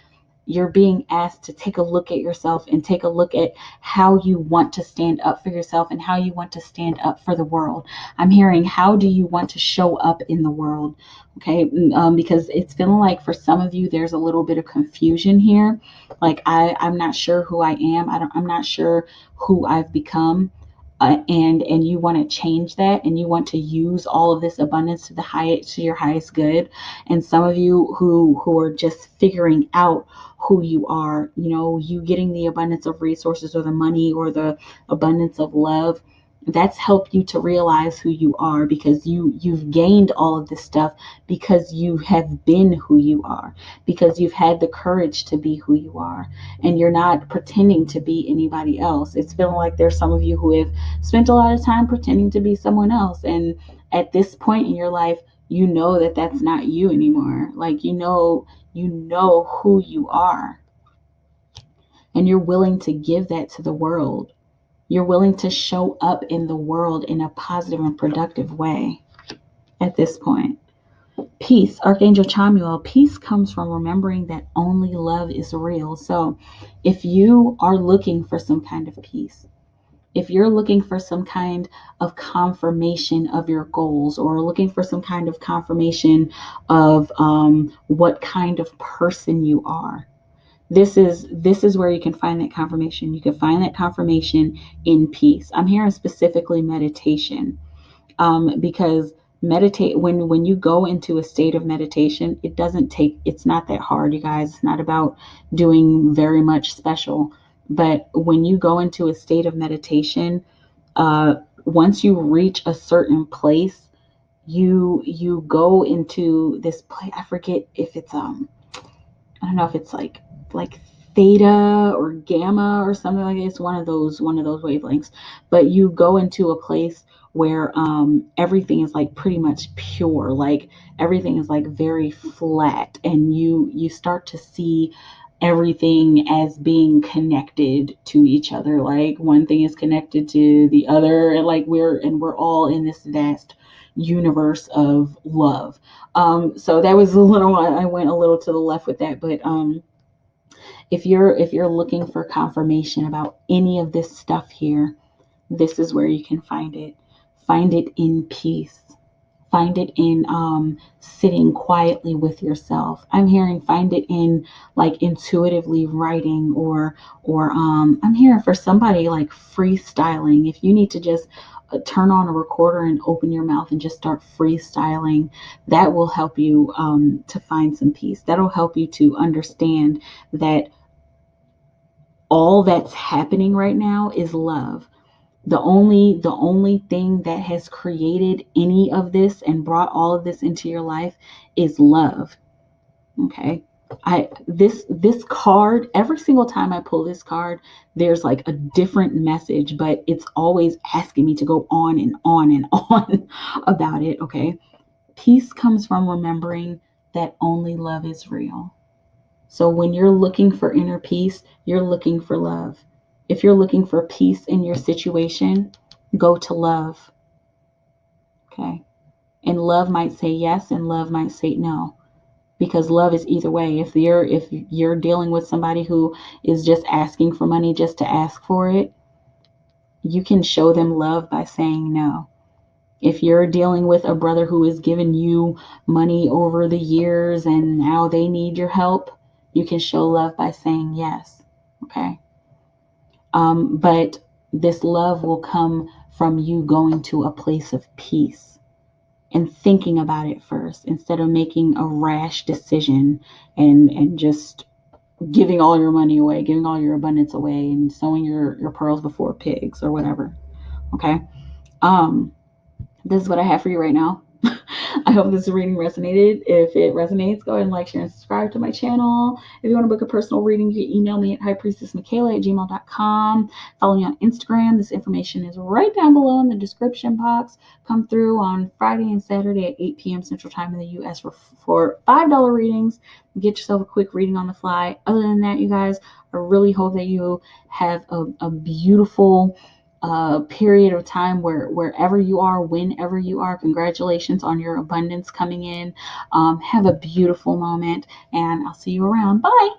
you're being asked to take a look at yourself and take a look at how you want to stand up for yourself and how you want to stand up for the world. I'm hearing, how do you want to show up in the world? Okay, because it's feeling like for some of you, there's a little bit of confusion here. Like I'm not sure who I am. I'm not sure who I've become. And you want to change that, and you want to use all of this abundance to your highest good. And some of you who are just figuring out who you are, you getting the abundance of resources or the money or the abundance of love, that's helped you to realize who you are, because you've gained all of this stuff because you have been who you are, because you've had the courage to be who you are, and you're not pretending to be anybody else. It's feeling like there's some of you who have spent a lot of time pretending to be someone else, and at this point in your life, you know that that's not you anymore. Like, you know who you are, and you're willing to give that to the world. You're willing to show up in the world in a positive and productive way at this point. Peace, Archangel Chamuel. Peace comes from remembering that only love is real. So if you are looking for some kind of peace, if you're looking for some kind of confirmation of your goals, or looking for some kind of confirmation of what kind of person you are, this is where you can find that confirmation. You can find that confirmation in peace. I'm hearing specifically meditation, because meditate when you go into a state of meditation, it's not that hard, you guys. It's not about doing very much special. But when you go into a state of meditation, once you reach a certain place, you go into this place. I forget if it's I don't know if it's like theta or gamma or something like that. It's one of those wavelengths. But you go into a place where everything is like pretty much pure. Like everything is like very flat, and you start to see everything as being connected to each other. Like one thing is connected to the other, and like we're all in this vast universe of love. So that was a little, I went a little to the left with that. But if you're looking for confirmation about any of this stuff here, this is where you can find it. Find it in peace. find it in sitting quietly with yourself. I'm hearing find it in like intuitively writing, or I'm hearing for somebody like freestyling. If you need to just turn on a recorder and open your mouth and just start freestyling, that will help you to find some peace. That'll help you to understand that all that's happening right now is love. The only thing that has created any of this and brought all of this into your life is love. Okay. This card, every single time I pull this card, there's like a different message, but it's always asking me to go on and on and on about it. Okay. Peace comes from remembering that only love is real. So when you're looking for inner peace, you're looking for love. If you're looking for peace in your situation, go to love. Okay. And love might say yes and love might say no, because love is either way. If you're dealing with somebody who is just asking for money just to ask for it, you can show them love by saying no. If you're dealing with a brother who has given you money over the years and now they need your help, you can show love by saying yes. Okay. But this love will come from you going to a place of peace and thinking about it first instead of making a rash decision and just giving all your money away, giving all your abundance away, and sowing your pearls before pigs or whatever. Okay. Um, this is what I have for you right now. I hope this reading resonated. If it resonates, go ahead and like, share, and subscribe to my channel. If you want to book a personal reading, you can email me at highpriestessmikaela@gmail.com. Follow me on Instagram. This information is right down below in the description box. Come through on Friday and Saturday at 8 p.m. Central Time in the U.S. for $5 readings. Get yourself a quick reading on the fly. Other than that, you guys, I really hope that you have a beautiful period of time wherever you are, whenever you are. Congratulations on your abundance coming in. Have a beautiful moment, and I'll see you around. Bye.